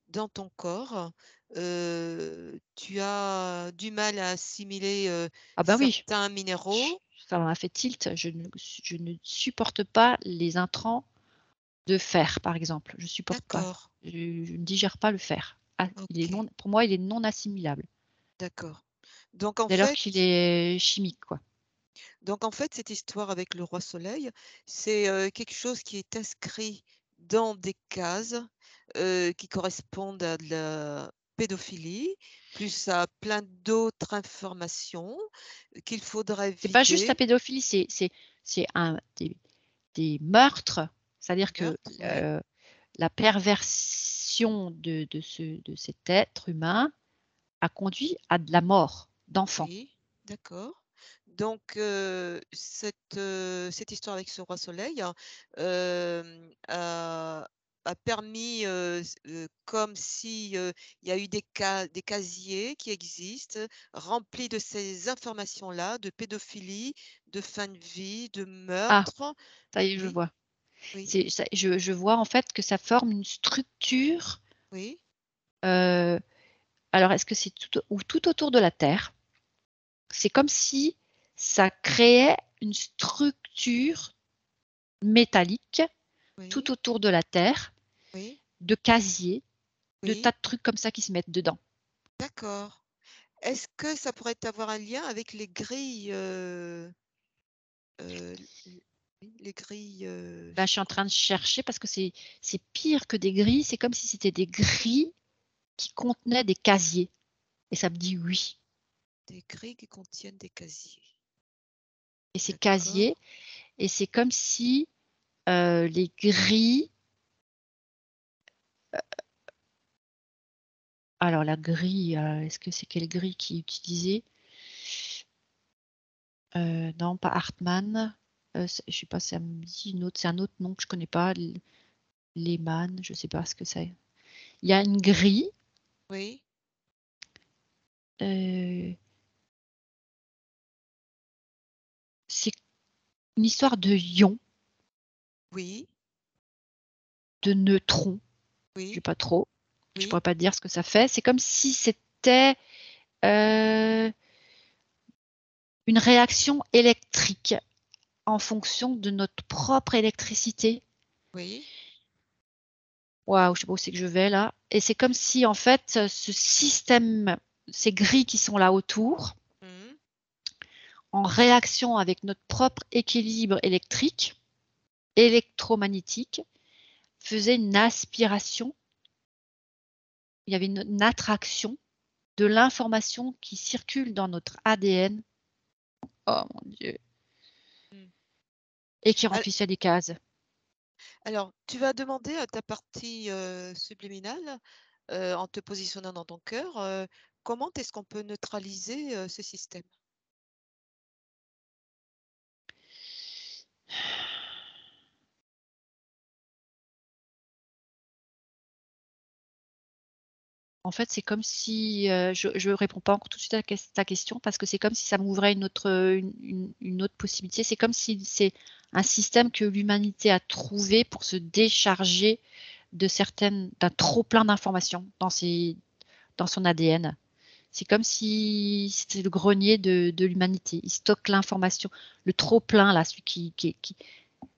[SPEAKER 2] dans ton corps, tu as du mal à assimiler,
[SPEAKER 1] ah ben oui,
[SPEAKER 2] certains minéraux.
[SPEAKER 1] ça m'a fait tilt. Je ne supporte pas les intrants de fer, par exemple. Je supporte pas.
[SPEAKER 2] D'accord,
[SPEAKER 1] Je ne digère pas le fer. Ah,
[SPEAKER 2] OK,
[SPEAKER 1] pour moi, il est non assimilable.
[SPEAKER 2] d'accord. Donc en
[SPEAKER 1] Dès lors
[SPEAKER 2] fait
[SPEAKER 1] qu'il est chimique, quoi.
[SPEAKER 2] cette histoire avec le roi soleil, c'est, quelque chose qui est inscrit dans des cases, qui correspondent à de la pédophilie, plus à plein d'autres informations qu'il faudrait
[SPEAKER 1] C'est pas juste la
[SPEAKER 2] vider.
[SPEAKER 1] pédophilie, c'est des meurtres. C'est-à-dire que
[SPEAKER 2] Meurtre, oui,
[SPEAKER 1] la perversion de cet être humain a conduit à de la mort d'enfants.
[SPEAKER 2] oui, d'accord. Donc cette histoire avec ce roi soleil, hein, a permis, comme si, il y a eu des casiers qui existent, remplis de ces informations-là, de pédophilie, de fin de vie, de
[SPEAKER 1] Ah,
[SPEAKER 2] meurtre.
[SPEAKER 1] ça y est, je
[SPEAKER 2] Oui,
[SPEAKER 1] vois.
[SPEAKER 2] oui,
[SPEAKER 1] Je vois en fait que ça forme une structure.
[SPEAKER 2] oui,
[SPEAKER 1] euh, alors, est-ce que c'est ou tout autour de la Terre? C'est comme si ça créait une structure métallique
[SPEAKER 2] oui,
[SPEAKER 1] tout autour de la Terre,
[SPEAKER 2] oui,
[SPEAKER 1] de casiers, de tas
[SPEAKER 2] oui,
[SPEAKER 1] de trucs comme ça qui se mettent dedans.
[SPEAKER 2] d'accord. Est-ce que ça pourrait avoir un lien avec les grilles, l oui, les grilles,
[SPEAKER 1] Là,
[SPEAKER 2] je
[SPEAKER 1] je
[SPEAKER 2] sais
[SPEAKER 1] suis en
[SPEAKER 2] com
[SPEAKER 1] train de chercher parce que c'est pire que des grilles. C'est comme si c'était des grilles qui contenaient des casiers. Et ça me dit oui.
[SPEAKER 2] des grilles qui contiennent des casiers.
[SPEAKER 1] Et ces
[SPEAKER 2] D'accord.
[SPEAKER 1] casiers, et c'est comme si les grilles. Alors la grille, est-ce que c'est quelle grille qui est utilisée? Non, pas Hartmann. Je sais pas, ça me dit une autre, c'est un autre nom que je connais pas. Lehmann, je sais pas ce que c'est. Il y a une grille.
[SPEAKER 2] Oui.
[SPEAKER 1] C'est une histoire de ions,
[SPEAKER 2] Oui.
[SPEAKER 1] de neutrons. Je
[SPEAKER 2] Oui.
[SPEAKER 1] sais pas trop. Je
[SPEAKER 2] Oui.
[SPEAKER 1] pourrais pas te dire ce que ça fait. C'est comme si c'était une réaction électrique en fonction de notre propre électricité.
[SPEAKER 2] Oui.
[SPEAKER 1] Waouh, je sais pas où c'est que je vais là. Et c'est comme si en fait ce système, ces grilles qui sont là autour,
[SPEAKER 2] Mhm.
[SPEAKER 1] en réaction avec notre propre équilibre électrique, électromagnétique, faisaient une aspiration. Il y avait une attraction de l'information qui circule dans notre ADN. Oh mon Dieu.
[SPEAKER 2] Mm.
[SPEAKER 1] Et qui
[SPEAKER 2] Al-
[SPEAKER 1] remplissait des cases.
[SPEAKER 2] Alors, tu vas demander à ta partie subliminale, en te positionnant dans ton cœur, comment est-ce qu'on peut neutraliser ce système?
[SPEAKER 1] En fait, c'est comme si, je ne réponds pas encore tout de suite à ta question parce que c'est comme si ça m'ouvrait une autre possibilité. C'est comme si c'est un système que l'humanité a trouvé pour se décharger d'un trop plein d'informations dans son ADN. C'est comme si c'était le grenier de l'humanité. Il stocke l'information, le trop plein là, celui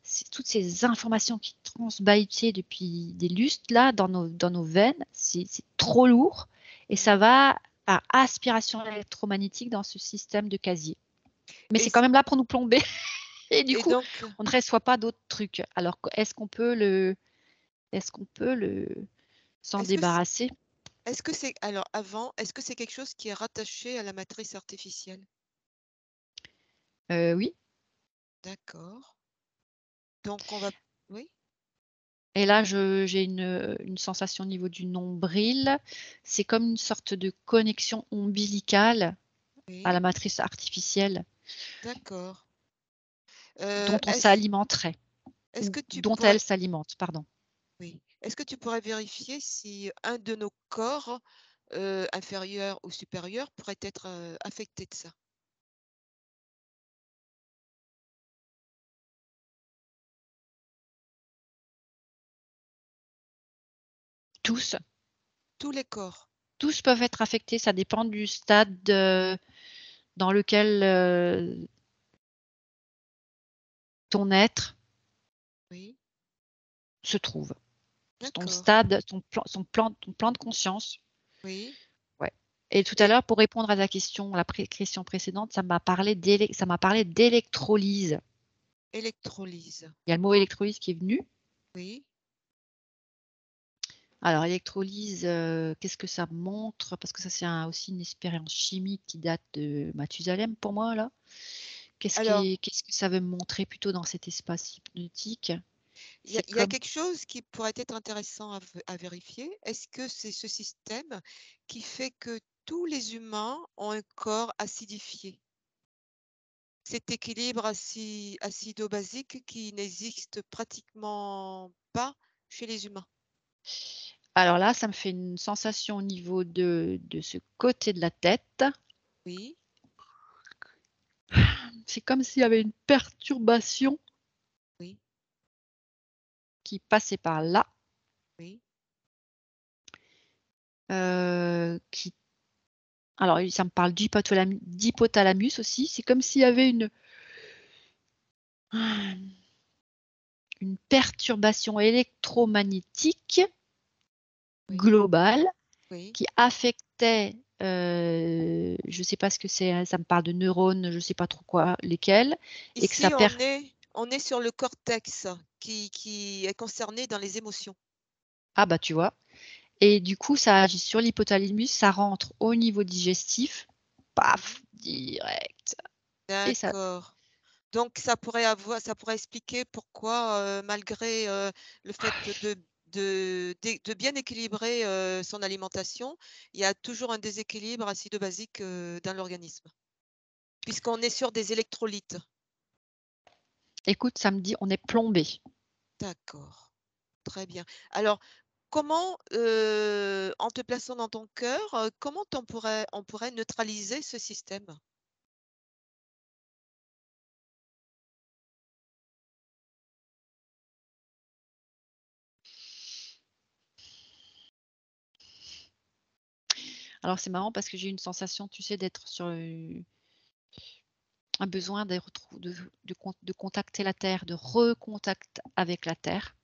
[SPEAKER 1] c'est toutes ces informations qui transbahutent depuis des lustres là dans nos veines, c'est trop lourd et ça
[SPEAKER 2] Mhm.
[SPEAKER 1] va par aspiration électromagnétique dans ce système de casier. Mais
[SPEAKER 2] Et,
[SPEAKER 1] c'est quand même là pour nous plomber et du
[SPEAKER 2] et
[SPEAKER 1] coup,
[SPEAKER 2] donc,
[SPEAKER 1] on ne reçoit pas d'autres trucs. Alors, est-ce qu'on peut s'en
[SPEAKER 2] est-ce que c-
[SPEAKER 1] débarrasser?
[SPEAKER 2] est-ce que c'est alors avant, est-ce que c'est quelque chose qui est rattaché à la matrice artificielle?
[SPEAKER 1] Oui.
[SPEAKER 2] D'accord. Donc on va, oui,
[SPEAKER 1] Et là, j'ai une sensation au niveau du nombril. C'est comme une sorte de connexion ombilicale à
[SPEAKER 2] oui,
[SPEAKER 1] la matrice artificielle
[SPEAKER 2] d'accord.
[SPEAKER 1] dont on
[SPEAKER 2] Est-ce,
[SPEAKER 1] s'alimenterait,
[SPEAKER 2] est-ce
[SPEAKER 1] ou
[SPEAKER 2] que tu
[SPEAKER 1] dont
[SPEAKER 2] pourrais,
[SPEAKER 1] elle s'alimente, pardon.
[SPEAKER 2] oui, est-ce que tu pourrais vérifier si un de nos corps inférieur ou supérieur pourrait être affecté de ça?
[SPEAKER 1] Tous,
[SPEAKER 2] Tous les corps,
[SPEAKER 1] tous peuvent être affectés, ça dépend du stade dans lequel ton être
[SPEAKER 2] oui,
[SPEAKER 1] se trouve. C'est ton
[SPEAKER 2] d'accord,
[SPEAKER 1] stade, ton plan de conscience.
[SPEAKER 2] oui.
[SPEAKER 1] Ouais. Et tout à
[SPEAKER 2] Et
[SPEAKER 1] l'heure, pour répondre à la question, question précédente, ça m'a parlé d'électrolyse.
[SPEAKER 2] électrolyse,
[SPEAKER 1] Il y a le mot électrolyse qui est venu.
[SPEAKER 2] oui.
[SPEAKER 1] Alors, électrolyse, qu'est-ce que ça montre? Parce que ça, c'est aussi une expérience chimique qui date de Mathusalem pour moi, là.
[SPEAKER 2] Alors,
[SPEAKER 1] Qu'est-ce que ça veut me montrer plutôt dans cet espace hypnotique? C'est
[SPEAKER 2] il y a
[SPEAKER 1] comme,
[SPEAKER 2] quelque chose qui pourrait être intéressant à vérifier. Est-ce que c'est ce système qui fait que tous les humains ont un corps acidifié? Cet équilibre acido-basique qui n'existe pratiquement pas chez les humains.
[SPEAKER 1] alors là, ça me fait une sensation au niveau de ce côté de la tête.
[SPEAKER 2] Oui,
[SPEAKER 1] C'est comme s'il y avait une perturbation
[SPEAKER 2] oui,
[SPEAKER 1] qui passait par là,
[SPEAKER 2] oui,
[SPEAKER 1] qui, alors ça me parle d'hypothalamus aussi. C'est comme s'il y avait une perturbation électromagnétique
[SPEAKER 2] oui,
[SPEAKER 1] globale
[SPEAKER 2] oui.
[SPEAKER 1] qui affectait, je ne sais pas ce que c'est, hein, ça me parle de neurones, je ne sais pas trop quoi, lesquels, et que ça
[SPEAKER 2] Ici,
[SPEAKER 1] perd.
[SPEAKER 2] on est sur le cortex qui est concerné dans les émotions.
[SPEAKER 1] Ah bah tu vois. Et du coup, ça agit sur l'hypothalamus, ça rentre au niveau digestif,
[SPEAKER 2] Mhm.
[SPEAKER 1] paf, direct. Et ça,
[SPEAKER 2] D'accord. Donc ça pourrait expliquer pourquoi, malgré, le fait de bien équilibrer, son alimentation, il y a toujours un déséquilibre acido-basique, dans l'organisme, puisqu'on est sur des électrolytes.
[SPEAKER 1] Écoute, ça me dit on est plombé.
[SPEAKER 2] D'accord, très bien. Alors, comment, en te plaçant dans ton cœur, comment on pourrait neutraliser ce système?
[SPEAKER 1] Alors c'est marrant parce que j'ai une sensation, tu sais, d'être sur, un besoin de retrou de contacter la terre, de recontact avec la terre.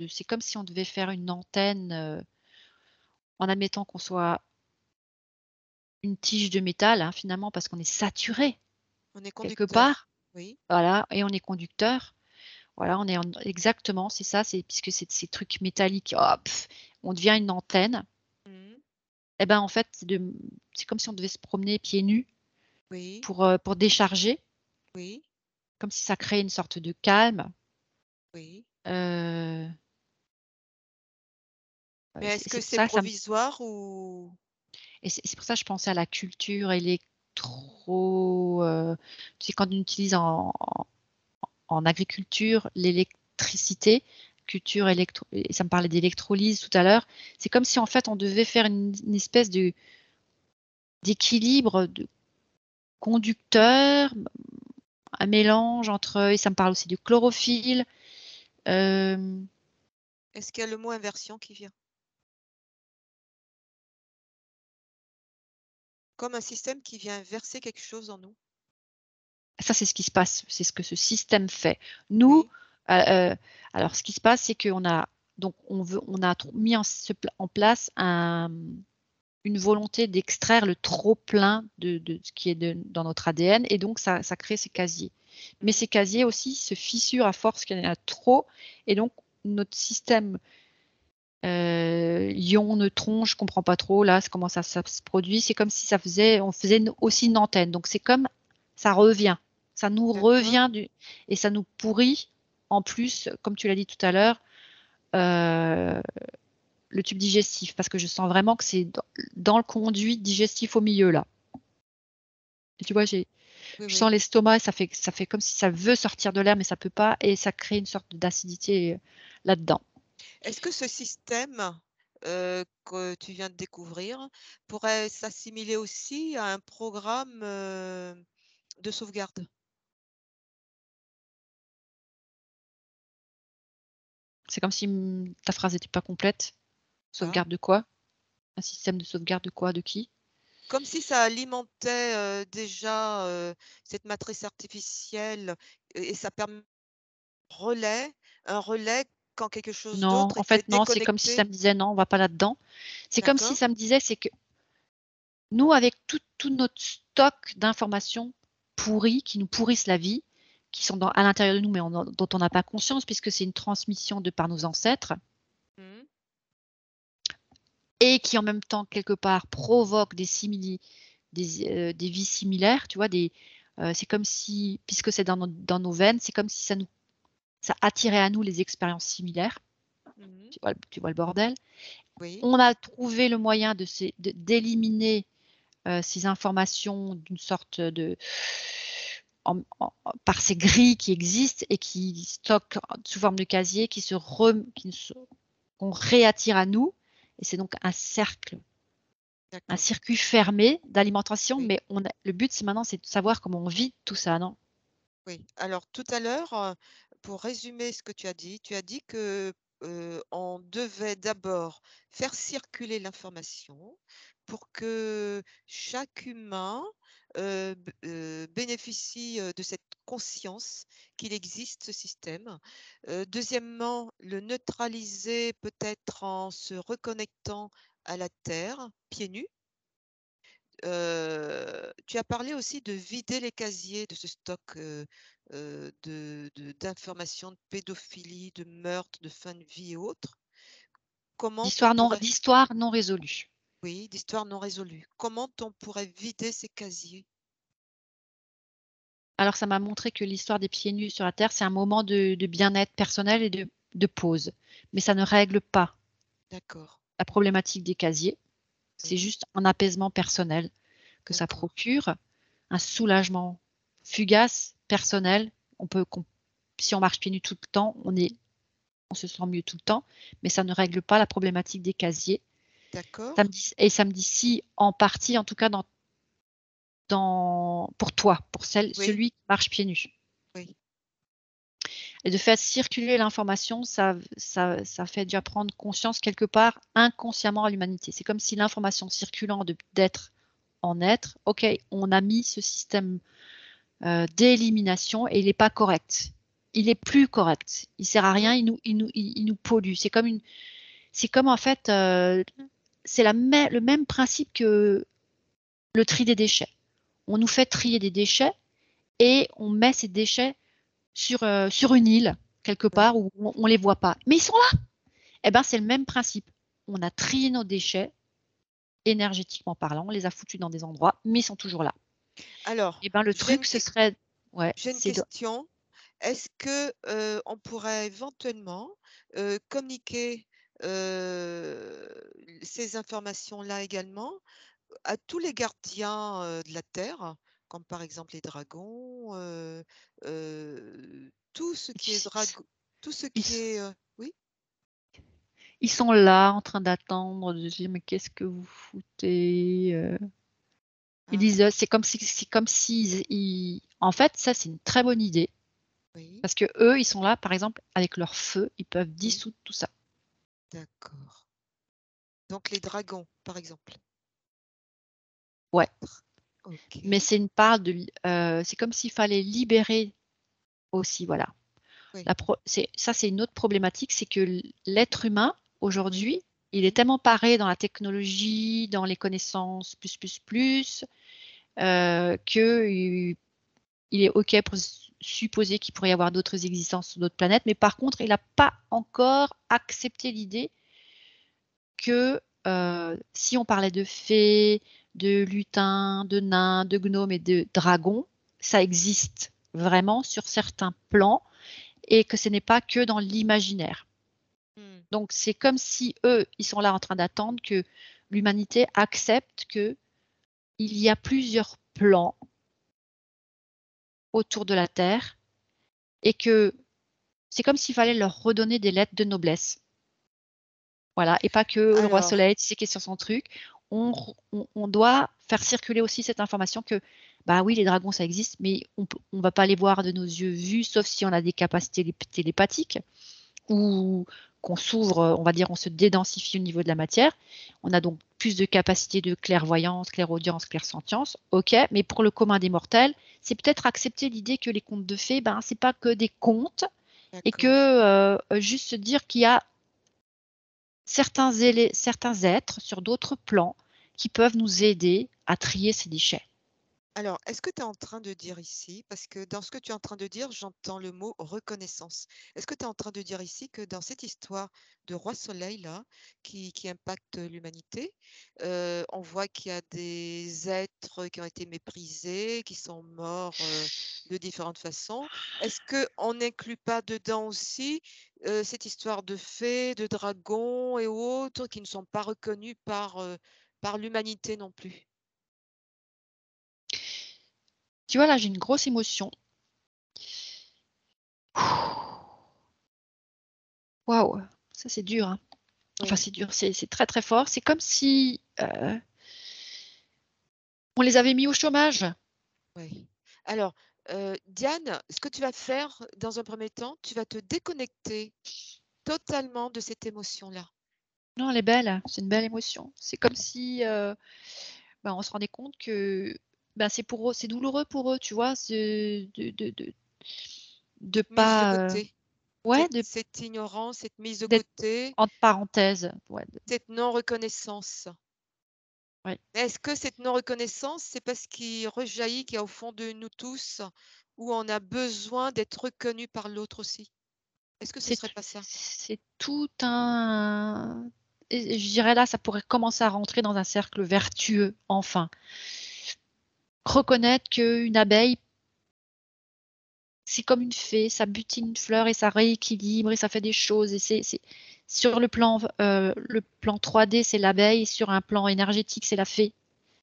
[SPEAKER 1] C'est comme si on devait faire une antenne, en admettant qu'on soit une tige de métal, hein, finalement, parce qu'on est saturé
[SPEAKER 2] On est
[SPEAKER 1] quelque
[SPEAKER 2] conducteur.
[SPEAKER 1] part,
[SPEAKER 2] Oui.
[SPEAKER 1] voilà, et on est conducteur. Voilà, on est en exactement, c'est ça, c'est puisque c'est ces trucs métalliques, hop, on devient une antenne.
[SPEAKER 2] Mmh.
[SPEAKER 1] Et ben, en fait, c'est comme si on devait se promener pieds nus
[SPEAKER 2] Oui,
[SPEAKER 1] pour décharger,
[SPEAKER 2] oui,
[SPEAKER 1] comme si ça créait une sorte de calme.
[SPEAKER 2] oui.
[SPEAKER 1] Heu,
[SPEAKER 2] Mais est-ce que
[SPEAKER 1] c'est pour
[SPEAKER 2] c'est
[SPEAKER 1] ça que ça me
[SPEAKER 2] provisoire ou
[SPEAKER 1] et c'est pour ça que je pensais à la culture électro, tu sais, quand on utilise en agriculture l'électricité, culture électro et ça me parlait d'électrolyse tout à l'heure. C'est comme si, en fait, on devait faire une espèce d'équilibre de conducteur, un mélange entre et ça me parle aussi de chlorophylle, hem,
[SPEAKER 2] est-ce qu'il y a le mot inversion qui vient? Comme un système qui vient verser quelque chose en nous?
[SPEAKER 1] ça, c'est ce qui se passe, c'est ce que ce système fait. Nous,
[SPEAKER 2] Oui.
[SPEAKER 1] alors ce qui se passe, c'est qu'on a donc on a tr mis en place une volonté d'extraire le trop plein de ce qui est dans notre ADN et donc ça crée ces casiers. Mais
[SPEAKER 2] Mmh.
[SPEAKER 1] ces casiers aussi se fissurent à force qu'il y en a trop et donc notre système, ion-neutron, je comprends pas trop là, c'est comment ça se produit. C'est comme si on faisait aussi une antenne. Donc c'est comme ça revient. Ça nous
[SPEAKER 2] D'accord,
[SPEAKER 1] revient du et ça nous pourrit en plus, comme tu l'as dit tout à l'heure, heu, le tube digestif parce que je sens vraiment que c'est dans le conduit digestif au milieu là. Et tu vois,
[SPEAKER 2] oui,
[SPEAKER 1] je
[SPEAKER 2] oui.
[SPEAKER 1] sens l'estomac, ça fait comme si ça veut sortir de l'air, mais ça peut pas et ça crée une sorte d'acidité, là-dedans.
[SPEAKER 2] Est-ce que ce système, que tu viens de découvrir pourrait s'assimiler aussi à un programme, de sauvegarde?
[SPEAKER 1] C'est comme si, ta phrase était pas complète.
[SPEAKER 2] Ah,
[SPEAKER 1] Sauvegarde de quoi? Un système de sauvegarde de quoi? De qui?
[SPEAKER 2] comme si ça alimentait, déjà, cette matrice artificielle et ça permet relais un relais quand quelque chose
[SPEAKER 1] Non,
[SPEAKER 2] d'autre
[SPEAKER 1] en fait,
[SPEAKER 2] était
[SPEAKER 1] non, c'est comme si ça
[SPEAKER 2] déconnecté.
[SPEAKER 1] me disait: «Non, on va pas là-dedans». C'est comme si
[SPEAKER 2] D'accord?
[SPEAKER 1] ça me disait, c'est que nous, avec tout notre stock d'informations pourries, qui nous pourrissent la vie, qui sont à l'intérieur de nous, mais dont on n'a pas conscience puisque c'est une transmission de par nos ancêtres
[SPEAKER 2] Mmh.
[SPEAKER 1] et qui en même temps, quelque part, provoquent des vies similaires, tu vois? C'est comme si, puisque c'est dans nos veines, c'est comme si ça attirait à nous les expériences similaires.
[SPEAKER 2] Mmh.
[SPEAKER 1] Tu vois le bordel?
[SPEAKER 2] Oui.
[SPEAKER 1] On a trouvé le moyen d'éliminer, ces informations d'une sorte de par ces grilles qui existent et qui stockent sous forme de casier, qui ne se qu'on réattire à nous et c'est donc un
[SPEAKER 2] D'accord.
[SPEAKER 1] circuit fermé d'alimentation,
[SPEAKER 2] Oui.
[SPEAKER 1] mais le but, c'est maintenant, c'est de savoir comment on vide tout ça, non?
[SPEAKER 2] Oui. Alors tout à l'heure, pour résumer ce que tu as dit que, on devait d'abord faire circuler l'information pour que chaque humain, bénéficie, de cette conscience qu'il existe ce système. Deuxièmement, le neutraliser peut-être en se reconnectant à la terre, pieds nus. Tu as parlé aussi de vider les casiers de ce stock, d'informations de pédophilie, de meurtre, de fin de vie et autres. Comment on pourrait
[SPEAKER 1] D'histoire non résolue.
[SPEAKER 2] oui, d'histoires non résolues. Comment on pourrait vider ces casiers?
[SPEAKER 1] Alors, ça m'a montré que l'histoire des pieds nus sur la terre, c'est un moment de bien-être personnel et de pause. Mais ça ne règle pas
[SPEAKER 2] D'accord.
[SPEAKER 1] la problématique des casiers. C'est
[SPEAKER 2] Oui,
[SPEAKER 1] juste un apaisement personnel que ça
[SPEAKER 2] d'accord.
[SPEAKER 1] procure, un soulagement fugace, personnel. Si on marche pieds nus tout le temps, on se sent mieux tout le temps, mais ça ne règle pas la problématique des casiers.
[SPEAKER 2] D'accord.
[SPEAKER 1] Ça me dit si, en partie, en tout cas, pour toi, pour
[SPEAKER 2] Oui,
[SPEAKER 1] celui qui marche pieds nus.
[SPEAKER 2] oui.
[SPEAKER 1] Et de faire circuler l'information, ça fait déjà prendre conscience quelque part inconsciemment à l'humanité. C'est comme si l'information circulant d'être en être, ok, on a mis ce système d'élimination et il n'est pas correct. Il est plus correct. Il sert à rien.
[SPEAKER 2] D'accord.
[SPEAKER 1] Il nous pollue. C'est comme en fait, c'est le même principe que le tri des déchets. On nous fait trier des déchets et on met ces déchets sur une île quelque
[SPEAKER 2] Oui.
[SPEAKER 1] part où on les voit pas. Mais ils sont là. Eh ben c'est le même principe. On a trié nos déchets énergétiquement parlant, on les a foutus dans des endroits, mais ils sont toujours là.
[SPEAKER 2] Alors,
[SPEAKER 1] Eh ben le
[SPEAKER 2] j'ai
[SPEAKER 1] truc,
[SPEAKER 2] une,
[SPEAKER 1] ce
[SPEAKER 2] que-
[SPEAKER 1] serait, ouais,
[SPEAKER 2] j'ai une question. Est-ce que on pourrait éventuellement communiquer euh, ces informations-là également à tous les gardiens de la Terre, comme par exemple les dragons, tout ce qui est dragon, tout ce qui
[SPEAKER 1] ils,
[SPEAKER 2] est, oui,
[SPEAKER 1] ils sont là en train d'attendre, de dire mais qu'est-ce que vous foutez Ils
[SPEAKER 2] ah,
[SPEAKER 1] disent c'est comme si en fait ça c'est une très bonne idée
[SPEAKER 2] oui,
[SPEAKER 1] parce que eux ils sont là par exemple avec leur feu ils peuvent
[SPEAKER 2] oui,
[SPEAKER 1] dissoudre tout ça.
[SPEAKER 2] d'accord. Donc les dragons, par exemple.
[SPEAKER 1] Ouais,
[SPEAKER 2] Ok,
[SPEAKER 1] mais c'est c'est comme s'il fallait libérer aussi voilà.
[SPEAKER 2] oui,
[SPEAKER 1] Ça c'est une autre problématique, c'est que l'être humain
[SPEAKER 2] oui,
[SPEAKER 1] aujourd'hui il est
[SPEAKER 2] oui,
[SPEAKER 1] tellement paré dans la technologie, dans les connaissances que il est OK pour supposer qu'il pourrait y avoir d'autres existences sur d'autres planètes, mais par contre, il n'a pas encore accepté l'idée que si on parlait de fées, de lutins, de nains, de gnomes et de dragons, ça existe vraiment sur certains plans et que ce n'est pas que dans l'imaginaire.
[SPEAKER 2] hmm,
[SPEAKER 1] Donc c'est comme si eux, ils sont là en train d'attendre que l'humanité accepte que il y a plusieurs plans autour de la Terre et que c'est comme s'il fallait leur redonner des lettres de noblesse. Voilà, et pas que le roi
[SPEAKER 2] alors,
[SPEAKER 1] Soleil, tu sais, qui est sur son truc. On doit faire circuler aussi cette information que, bah oui, les dragons, ça existe, mais on va pas les voir de nos yeux vus, sauf si on a des capacités télépathiques ou qu'on s'ouvre, on va dire, on se dédensifie au niveau de la matière. On a donc plus de capacités de clairvoyance, clairaudience, clairsentience. Ok, mais pour le commun des mortels, c'est peut-être accepter l'idée que les contes de fées, ben, c'est pas que des contes et que
[SPEAKER 2] d'accord.
[SPEAKER 1] juste se dire qu'il y a certains êtres sur d'autres plans qui peuvent nous aider à trier ces déchets.
[SPEAKER 2] Alors, est-ce que tu es en train de dire ici, parce que dans ce que tu es en train de dire, j'entends le mot reconnaissance. Est-ce que tu es en train de dire ici que dans cette histoire de Roi Soleil, là, qui impacte l'humanité, on voit qu'il y a des êtres qui ont été méprisés, qui sont morts de différentes façons. Est-ce qu'on n'inclut pas dedans aussi cette histoire de fées, de dragons et autres qui ne sont pas reconnus par l'humanité non plus?
[SPEAKER 1] Tu vois, là, j'ai une grosse émotion. Waouh, ça c'est dur, hein. Enfin,
[SPEAKER 2] Oui,
[SPEAKER 1] c'est dur, c'est très très fort. C'est comme si on les avait mis au chômage.
[SPEAKER 2] oui. Alors, Diane, ce que tu vas faire dans un premier temps, tu vas te déconnecter totalement de cette émotion-là.
[SPEAKER 1] Non, elle est belle, c'est une belle émotion. C'est comme si ben, on se rendait compte que ben, c'est pour eux, c'est douloureux pour eux, tu vois, de
[SPEAKER 2] Cette mise de
[SPEAKER 1] pas,
[SPEAKER 2] côté,
[SPEAKER 1] ouais,
[SPEAKER 2] cette ignorance, cette mise de
[SPEAKER 1] d'être
[SPEAKER 2] côté,
[SPEAKER 1] entre parenthèses, ouais,
[SPEAKER 2] cette non-reconnaissance.
[SPEAKER 1] ouais.
[SPEAKER 2] Est-ce que cette non-reconnaissance, c'est parce qu'il rejaillit, qu'il y a au fond de nous tous, où on a besoin d'être reconnu par l'autre aussi? Est-ce que ce
[SPEAKER 1] C'est
[SPEAKER 2] serait pas ça?
[SPEAKER 1] c'est tout un et je dirais là, ça pourrait commencer à rentrer dans un cercle vertueux, enfin. Reconnaître qu'une abeille c'est comme une fée, ça butine une fleur et ça rééquilibre et ça fait des choses. Et c'est sur le plan 3D, c'est l'abeille, sur un plan énergétique, c'est la fée.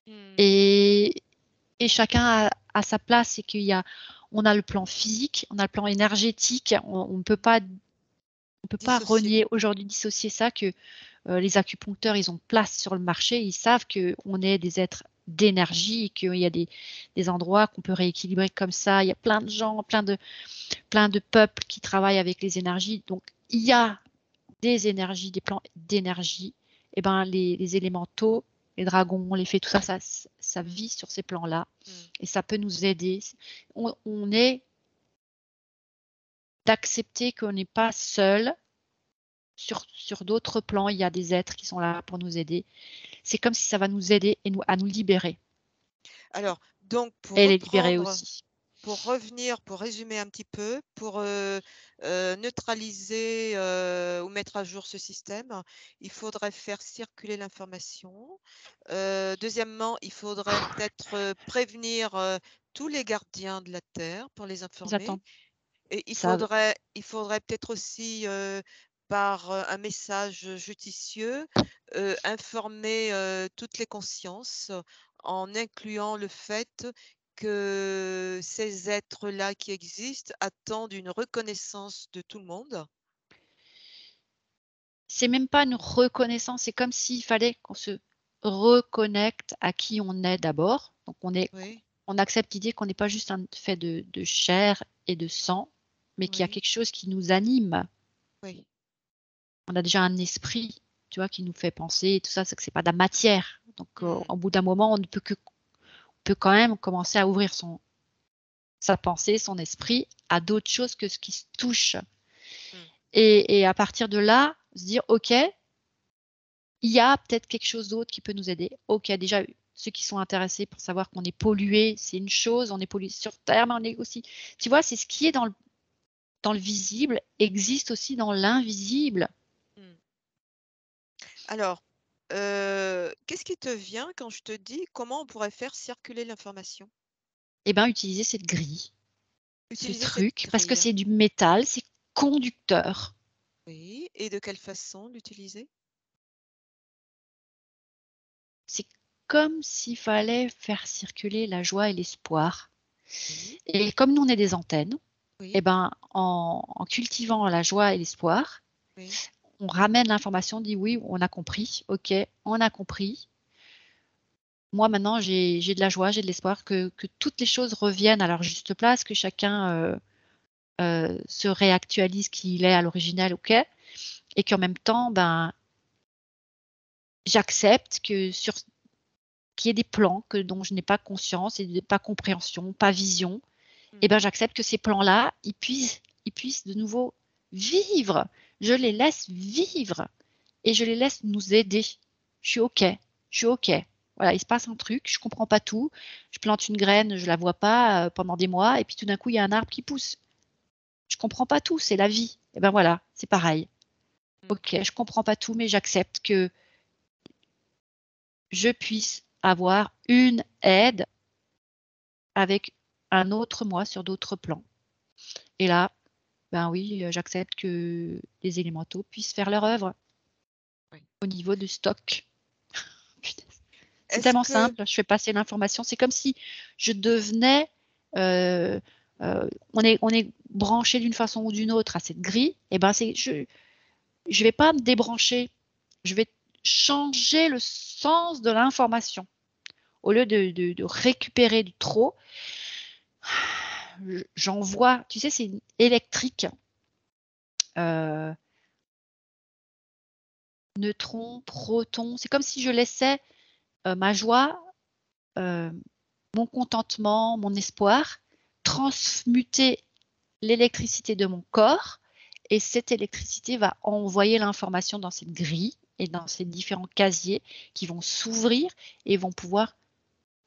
[SPEAKER 2] Hmm.
[SPEAKER 1] Et, et chacun a sa place. C'est qu'il y a, on a le plan physique, on a le plan énergétique. On ne peut pas,
[SPEAKER 2] Dissocié.
[SPEAKER 1] renier aujourd'hui, dissocier ça, que les acupuncteurs, ils ont place sur le marché. Ils savent qu'on est des êtres d'énergie, qu'il y a des endroits qu'on peut rééquilibrer comme ça. Il y a plein de gens, plein de peuples qui travaillent avec les énergies. Donc, il y a des énergies, des plans d'énergie. Et ben, les élémentaux, les dragons, les fées, tout ça, ça
[SPEAKER 2] Hmm.
[SPEAKER 1] vit sur ces plans-là.
[SPEAKER 2] Hmm.
[SPEAKER 1] Et ça peut nous aider. On est d'accepter qu'on n'est pas seul. Sur d'autres plans, il y a des êtres qui sont là pour nous aider. C'est comme si ça va nous aider et à nous libérer.
[SPEAKER 2] Alors, donc, pour
[SPEAKER 1] Et les libérer
[SPEAKER 2] reprendre,
[SPEAKER 1] aussi.
[SPEAKER 2] pour revenir, pour résumer un petit peu, pour neutraliser ou mettre à jour ce système, il faudrait faire circuler l'information. Deuxièmement, il faudrait peut-être prévenir tous les gardiens de la Terre pour les
[SPEAKER 1] Ils
[SPEAKER 2] informer.
[SPEAKER 1] attendent.
[SPEAKER 2] Et
[SPEAKER 1] Ça,
[SPEAKER 2] il faudrait peut-être aussi, par un message judicieux, informer toutes les consciences en incluant le fait que ces êtres-là qui existent attendent une reconnaissance de tout le monde.
[SPEAKER 1] c'est même pas une reconnaissance. C'est comme s'il fallait qu'on se reconnecte à qui on est d'abord. Donc,
[SPEAKER 2] Oui,
[SPEAKER 1] on accepte l'idée qu'on n'est pas juste un fait de chair et de sang, mais qu'il y a
[SPEAKER 2] oui,
[SPEAKER 1] quelque chose qui nous anime.
[SPEAKER 2] oui.
[SPEAKER 1] On a déjà un esprit, tu vois, qui nous fait penser et tout ça, c'est que c'est pas de la matière. Donc,
[SPEAKER 2] Mmh,
[SPEAKER 1] au bout d'un moment, on ne peut que, peut quand même commencer à ouvrir sa pensée, son esprit à d'autres choses que ce qui se touche.
[SPEAKER 2] mmh,
[SPEAKER 1] Et à partir de là, se dire, OK, il y a peut-être quelque chose d'autre qui peut nous aider. OK, déjà, ceux qui sont intéressés pour savoir qu'on est pollué, c'est une chose, on est pollué sur Terre, mais on est aussi, tu vois, c'est ce qui est dans le visible, existe aussi dans l'invisible.
[SPEAKER 2] mmh. Alors, qu'est-ce qui te vient quand je te dis comment on pourrait faire circuler l'information?
[SPEAKER 1] Eh bien, utiliser cette grille, ce
[SPEAKER 2] Utiliser cette
[SPEAKER 1] truc, parce que
[SPEAKER 2] grille.
[SPEAKER 1] c'est du métal, c'est conducteur.
[SPEAKER 2] Oui, et de quelle façon l'utiliser?
[SPEAKER 1] C'est comme s'il fallait faire circuler la joie et l'espoir.
[SPEAKER 2] Oui,
[SPEAKER 1] Et comme nous, on est des antennes, eh
[SPEAKER 2] oui,
[SPEAKER 1] ben, en cultivant la joie et l'espoir,
[SPEAKER 2] oui.
[SPEAKER 1] on ramène l'information, on dit oui, on a compris, ok, on a compris. Moi, maintenant, j'ai de la joie, j'ai de l'espoir que toutes les choses reviennent à leur juste place, que chacun se réactualise qui il est à l'original, ok, et qu'en même temps, ben, j'accepte qu'il y ait des plans dont je n'ai pas conscience et pas compréhension, pas vision, et ben
[SPEAKER 2] Mmh.
[SPEAKER 1] j'accepte que ces plans-là, ils puissent de nouveau vivre. Je les laisse vivre et je les laisse nous aider. Je suis OK. Je suis OK. Voilà, il se passe un truc, je comprends pas tout. Je plante une graine, je la vois pas pendant des mois, et puis tout d'un coup, il y a un arbre qui pousse. Je comprends pas tout, c'est la vie. Et ben voilà, c'est pareil.
[SPEAKER 2] Mmh.
[SPEAKER 1] OK, je comprends pas tout, mais j'accepte que je puisse avoir une aide avec un autre moi sur d'autres plans. Et là, ben oui, j'accepte que les élémentaux puissent faire leur œuvre
[SPEAKER 2] Oui.
[SPEAKER 1] au niveau du stock. C'est
[SPEAKER 2] Est-ce
[SPEAKER 1] tellement
[SPEAKER 2] que
[SPEAKER 1] simple, je fais passer l'information. C'est comme si je devenais, euh, on est branché d'une façon ou d'une autre à cette grille. Et ben je vais pas me débrancher, je vais changer le sens de l'information. Au lieu de récupérer du trop, j'envoie, tu sais, c'est électrique, euh, neutrons, protons. C'est comme si je laissais ma joie, euh, mon contentement, mon espoir, transmuter l'électricité de mon corps, et cette électricité va envoyer l'information dans cette grille et dans ces différents casiers qui vont s'ouvrir et vont pouvoir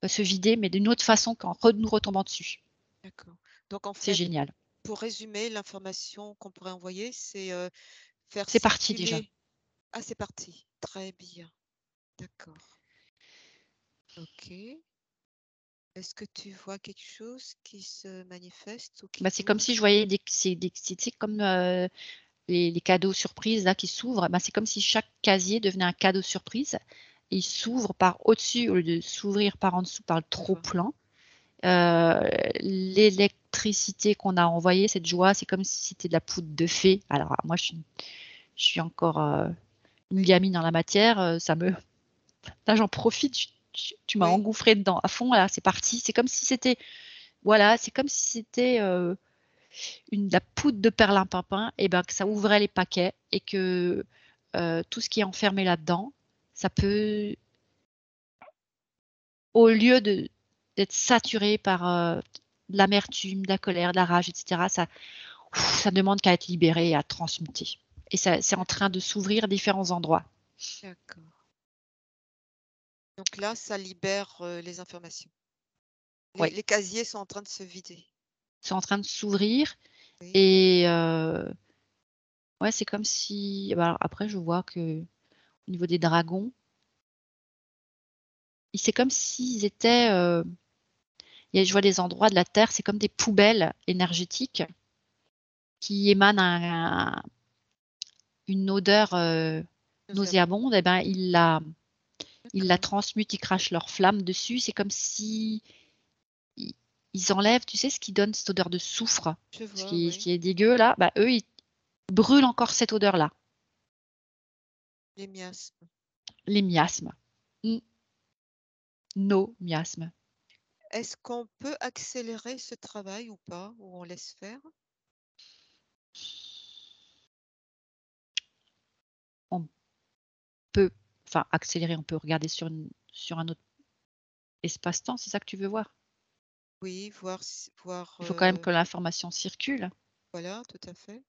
[SPEAKER 1] se vider, mais d'une autre façon qu'en nous retombant dessus.
[SPEAKER 2] d'accord. Donc en
[SPEAKER 1] C'est
[SPEAKER 2] fait,
[SPEAKER 1] génial.
[SPEAKER 2] pour résumer, l'information qu'on pourrait envoyer, c'est, faire
[SPEAKER 1] C'est parti déjà.
[SPEAKER 2] circuler ah, c'est parti. Très bien. D'accord. OK. Est-ce que tu vois quelque chose qui se manifeste ou qui
[SPEAKER 1] Bah, c'est comme si je
[SPEAKER 2] bouge?
[SPEAKER 1] voyais c'est comme, les cadeaux surprises là qui s'ouvrent, bah, c'est comme si chaque casier devenait un cadeau surprise. Il s'ouvre par au-dessus au lieu de s'ouvrir par en dessous par le
[SPEAKER 2] Je vois.
[SPEAKER 1] trop-plein. L'électricité qu'on a envoyée, cette joie, c'est comme si c'était de la poudre de fée. Alors moi je suis encore, une
[SPEAKER 2] Oui,
[SPEAKER 1] gamine en la matière, ça me là j'en profite, tu m'as
[SPEAKER 2] oui,
[SPEAKER 1] engouffrée dedans à fond là, c'est parti. C'est comme si c'était voilà, c'est comme si c'était, de la poudre de perlimpinpin et ben, que ça ouvrait les paquets et que, tout ce qui est enfermé là-dedans, ça peut au lieu d'être saturé par, de l'amertume, de la colère, de la rage et cetera, ça demande qu'à être libéré et à transmuter et ça c'est en train de
[SPEAKER 2] d'accord,
[SPEAKER 1] s'ouvrir à différents endroits.
[SPEAKER 2] d'accord. Donc là, ça libère, les informations. Les
[SPEAKER 1] Ouais,
[SPEAKER 2] les casiers sont en train de se vider.
[SPEAKER 1] c'est en train de s'ouvrir
[SPEAKER 2] Oui,
[SPEAKER 1] et ouais, c'est comme si bah, alors après je vois qu'au niveau des dragons, c'est comme s'ils étaient, je vois des endroits de la Terre, c'est comme des poubelles énergétiques qui émanent une odeur,
[SPEAKER 2] nauséabond.
[SPEAKER 1] nauséabonde et ben, ils la
[SPEAKER 2] D'accord,
[SPEAKER 1] transmutent, ils crachent leur flamme dessus. C'est comme si i ils enlèvent, tu sais, ce qui donne cette odeur de soufre,
[SPEAKER 2] je
[SPEAKER 1] ce
[SPEAKER 2] vois,
[SPEAKER 1] qui ce
[SPEAKER 2] oui.
[SPEAKER 1] qui est dégueu là, bah, eux, ils brûlent encore cette odeur-là,
[SPEAKER 2] Les miasmes.
[SPEAKER 1] les miasmes. Mmh, nos miasmes.
[SPEAKER 2] Est-ce qu'on peut accélérer ce travail ou pas? Ou on laisse faire?
[SPEAKER 1] On peut enfin accélérer, on peut regarder sur un autre espace-temps, c'est ça que tu veux voir?
[SPEAKER 2] Oui, voir,
[SPEAKER 1] Il faut quand même que l'information circule.
[SPEAKER 2] voilà, tout à fait.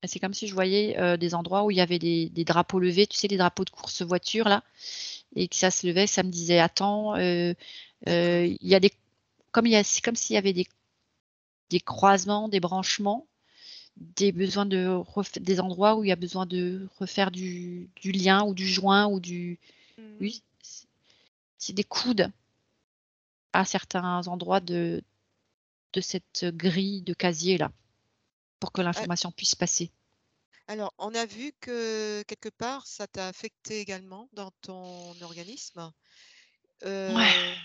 [SPEAKER 1] Et c'est comme si je voyais, des endroits où il y avait des drapeaux levés, tu sais, les drapeaux de course voiture là et que ça se levait, ça me disait: «Attends,
[SPEAKER 2] D'accord.
[SPEAKER 1] il y a des» comme il y a c'est comme s'il y avait des croisements, des branchements, des besoins de des endroits où il y a besoin de refaire du lien ou du joint ou du
[SPEAKER 2] Mmh.
[SPEAKER 1] oui, c'est des coudes à certains endroits de cette grille de casier là, pour que
[SPEAKER 2] A
[SPEAKER 1] l'information puisse passer.
[SPEAKER 2] alors, on a vu que quelque part, ça t'a affecté également dans ton organisme.
[SPEAKER 1] Ouais,
[SPEAKER 2] Heu,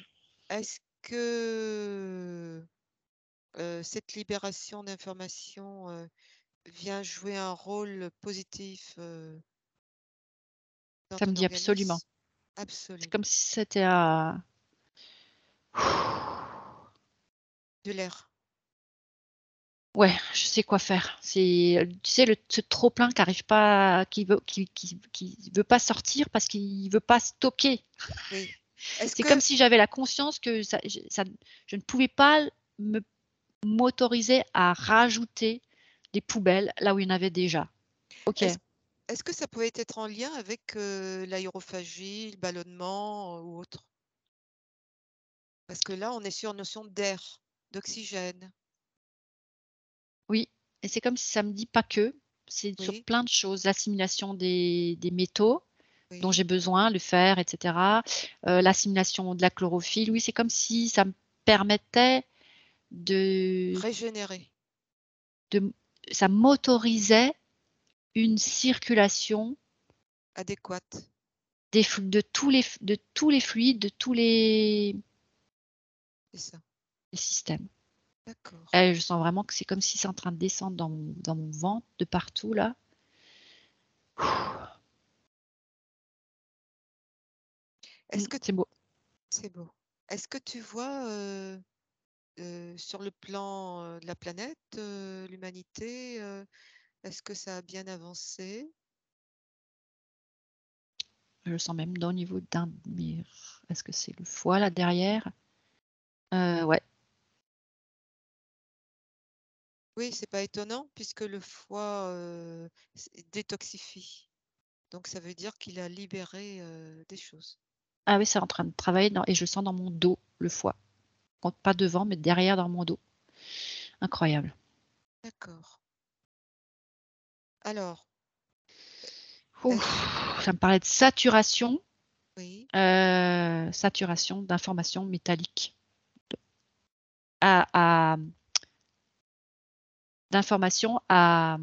[SPEAKER 2] est-ce que, cette libération d'informations, vient jouer un rôle positif, dans
[SPEAKER 1] ça me
[SPEAKER 2] ton
[SPEAKER 1] dit absolument.
[SPEAKER 2] organisme?
[SPEAKER 1] C'est
[SPEAKER 2] Absolument.
[SPEAKER 1] comme si c'était un
[SPEAKER 2] De l'air.
[SPEAKER 1] ouais, je sais quoi faire. C'est, tu sais, ce trop plein qui arrive pas qui veut pas sortir parce qu'il veut pas stocker.
[SPEAKER 2] Oui. Est-ce
[SPEAKER 1] C'est comme
[SPEAKER 2] que
[SPEAKER 1] si j'avais la conscience que je ne pouvais pas me m'autoriser à rajouter des poubelles là où il y en avait déjà. OK.
[SPEAKER 2] est-ce est-ce que ça pouvait être en lien avec, l'aérophagie, le ballonnement, ou autre? Parce que là, on est sur notion d'air, d'oxygène.
[SPEAKER 1] Oui et c'est comme si ça me dit pas que, c'est sur
[SPEAKER 2] Oui,
[SPEAKER 1] plein de choses, l'assimilation des métaux dont j'ai
[SPEAKER 2] oui.
[SPEAKER 1] besoin, le fer et cetera, l'assimilation de la chlorophylle. Oui, c'est comme si ça me permettait de
[SPEAKER 2] Régénérer,
[SPEAKER 1] de ça m'autorisait une circulation
[SPEAKER 2] adéquate,
[SPEAKER 1] de tous les fluides, de tous
[SPEAKER 2] c'est ça.
[SPEAKER 1] les systèmes.
[SPEAKER 2] D'accord.
[SPEAKER 1] Et je sens vraiment que c'est comme si c'est en train de descendre dans mon ventre, de partout là.
[SPEAKER 2] Est-ce que
[SPEAKER 1] C'est beau.
[SPEAKER 2] c'est beau. Est-ce que tu vois, sur le plan, de la planète, l'humanité, est-ce que ça a bien avancé?
[SPEAKER 1] Je le sens même au niveau d'un de mes est-ce que c'est le foie là derrière? Ouais,
[SPEAKER 2] Oui, c'est pas étonnant puisque le foie, détoxifie. Donc ça veut dire qu'il a libéré, des choses.
[SPEAKER 1] ah oui, c'est en train de travailler et je le sens dans mon dos, le foie. Bon, pas devant, mais derrière dans mon dos. Incroyable.
[SPEAKER 2] D'accord. Alors,
[SPEAKER 1] Ouf,
[SPEAKER 2] est-ce
[SPEAKER 1] ça me parlait de saturation.
[SPEAKER 2] Oui.
[SPEAKER 1] Saturation d'informations métalliques. À d'informations à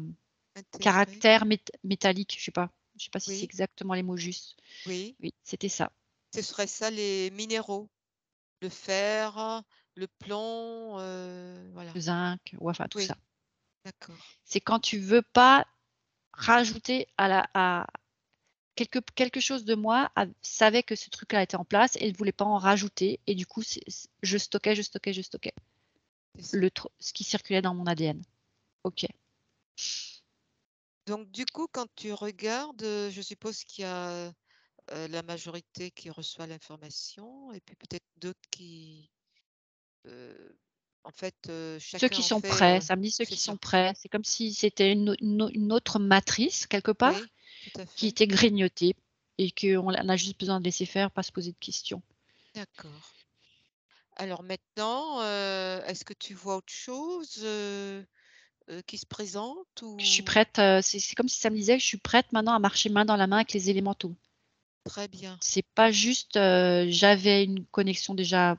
[SPEAKER 2] Intégré.
[SPEAKER 1] caractère métallique, je sais pas si c'est
[SPEAKER 2] Oui,
[SPEAKER 1] exactement les mots justes.
[SPEAKER 2] oui.
[SPEAKER 1] Oui, c'était ça.
[SPEAKER 2] Ce serait ça les minéraux, le fer, le plomb, voilà.
[SPEAKER 1] Le zinc, ou enfin tout ça.
[SPEAKER 2] Oui, d'accord.
[SPEAKER 1] C'est quand tu veux pas rajouter à quelque chose de moi savait que ce truc-là était en place et ne voulait pas en rajouter et du coup je stockais, je stockais, je stockais
[SPEAKER 2] C'est ça.
[SPEAKER 1] ce qui circulait dans mon ADN. OK.
[SPEAKER 2] Donc du coup, quand tu regardes, je suppose qu'il y a, la majorité qui reçoit l'information et puis peut-être d'autres qui, heu, en fait,
[SPEAKER 1] Ceux
[SPEAKER 2] chacun
[SPEAKER 1] qui
[SPEAKER 2] en
[SPEAKER 1] sont
[SPEAKER 2] fait,
[SPEAKER 1] prêts, ça me dit ceux
[SPEAKER 2] c'est
[SPEAKER 1] qui sont
[SPEAKER 2] ça.
[SPEAKER 1] prêts. C'est comme si c'était une autre matrice quelque part
[SPEAKER 2] Oui, tout à
[SPEAKER 1] qui
[SPEAKER 2] fait.
[SPEAKER 1] était grignotée et qu'on a juste besoin de laisser faire, pas se poser de questions.
[SPEAKER 2] D'accord. Alors maintenant, est-ce que tu vois autre chose, qui se présente
[SPEAKER 1] Je suis
[SPEAKER 2] ou
[SPEAKER 1] prête, c'est comme si ça me disait que je suis prête maintenant à marcher main dans la main avec les élémentaux.
[SPEAKER 2] très bien,
[SPEAKER 1] C'est pas juste, j'avais une connexion déjà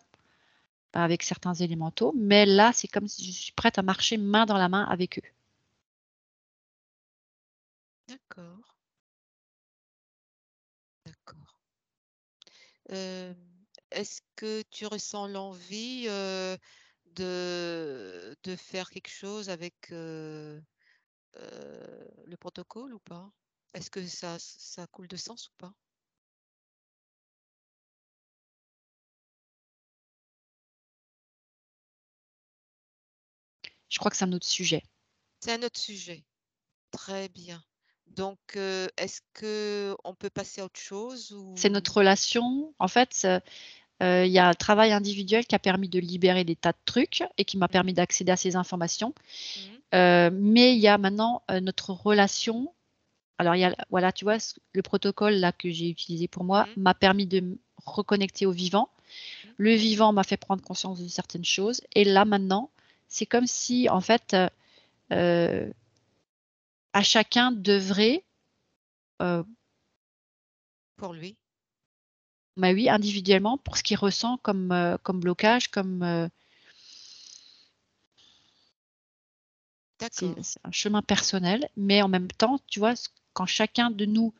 [SPEAKER 1] avec certains élémentaux, mais là, c'est comme si je suis prête à marcher main dans la main avec eux.
[SPEAKER 2] d'accord, d'accord. Hem, est-ce que tu ressens l'envie, de faire quelque chose avec, le protocole ou pas? Est-ce que ça coule de sens ou pas?
[SPEAKER 1] Je crois que c'est un autre sujet.
[SPEAKER 2] C'est un autre sujet. Très bien. Donc, est-ce qu'on peut passer à autre chose
[SPEAKER 1] C'est
[SPEAKER 2] ou
[SPEAKER 1] notre relation. En fait, il y a un travail individuel qui a permis de libérer des tas de trucs et qui m'a permis
[SPEAKER 2] mmh
[SPEAKER 1] d'accéder à ces informations.
[SPEAKER 2] mh,
[SPEAKER 1] Mais il y a maintenant, notre relation. Alors il y a voilà, tu vois, le protocole là que j'ai utilisé pour moi
[SPEAKER 2] mmh
[SPEAKER 1] m'a permis de me reconnecter au vivant.
[SPEAKER 2] mh.
[SPEAKER 1] Le vivant m'a fait prendre conscience de certaines choses et là maintenant, c'est comme si en fait, heu, à chacun d'œuvrer, heu,
[SPEAKER 2] Pour lui?
[SPEAKER 1] bah, oui, individuellement pour ce qu'il ressent comme blocage,
[SPEAKER 2] D'accord.
[SPEAKER 1] c'est un chemin personnel, mais en même temps, tu vois, quand chacun de nous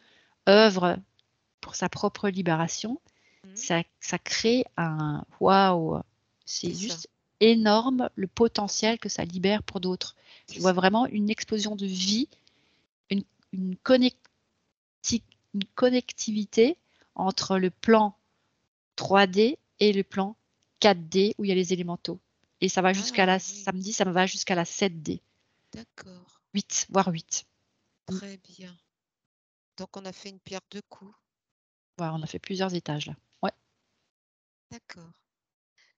[SPEAKER 1] œuvre pour sa propre libération,
[SPEAKER 2] Mmh.
[SPEAKER 1] ça crée un waouh! C'est
[SPEAKER 2] C'est ça,
[SPEAKER 1] juste énorme le potentiel que ça libère pour d'autres.
[SPEAKER 2] c'est
[SPEAKER 1] Je vois
[SPEAKER 2] ça.
[SPEAKER 1] vraiment une explosion de vie, une une connecti une connectivité entre le plan 3D et le plan 4D où il y a les élémentaux et ça va jusqu'à la
[SPEAKER 2] Ah oui,
[SPEAKER 1] samedi, ça me va jusqu'à la 7D,
[SPEAKER 2] d'accord.
[SPEAKER 1] 8, voire 8. Mmh.
[SPEAKER 2] Très bien. Donc on a fait une pierre deux coups.
[SPEAKER 1] Ouais, on a fait plusieurs étages là. Ouais.
[SPEAKER 2] D'accord.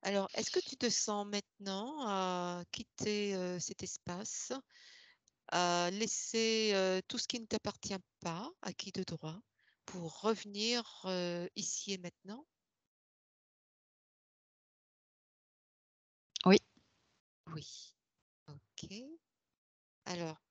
[SPEAKER 2] Alors, est-ce que tu te sens maintenant à quitter, cet espace, à laisser, tout ce qui ne t'appartient pas, acquis de droit, pour revenir, ici et maintenant?
[SPEAKER 1] Oui.
[SPEAKER 2] Oui. OK. Alors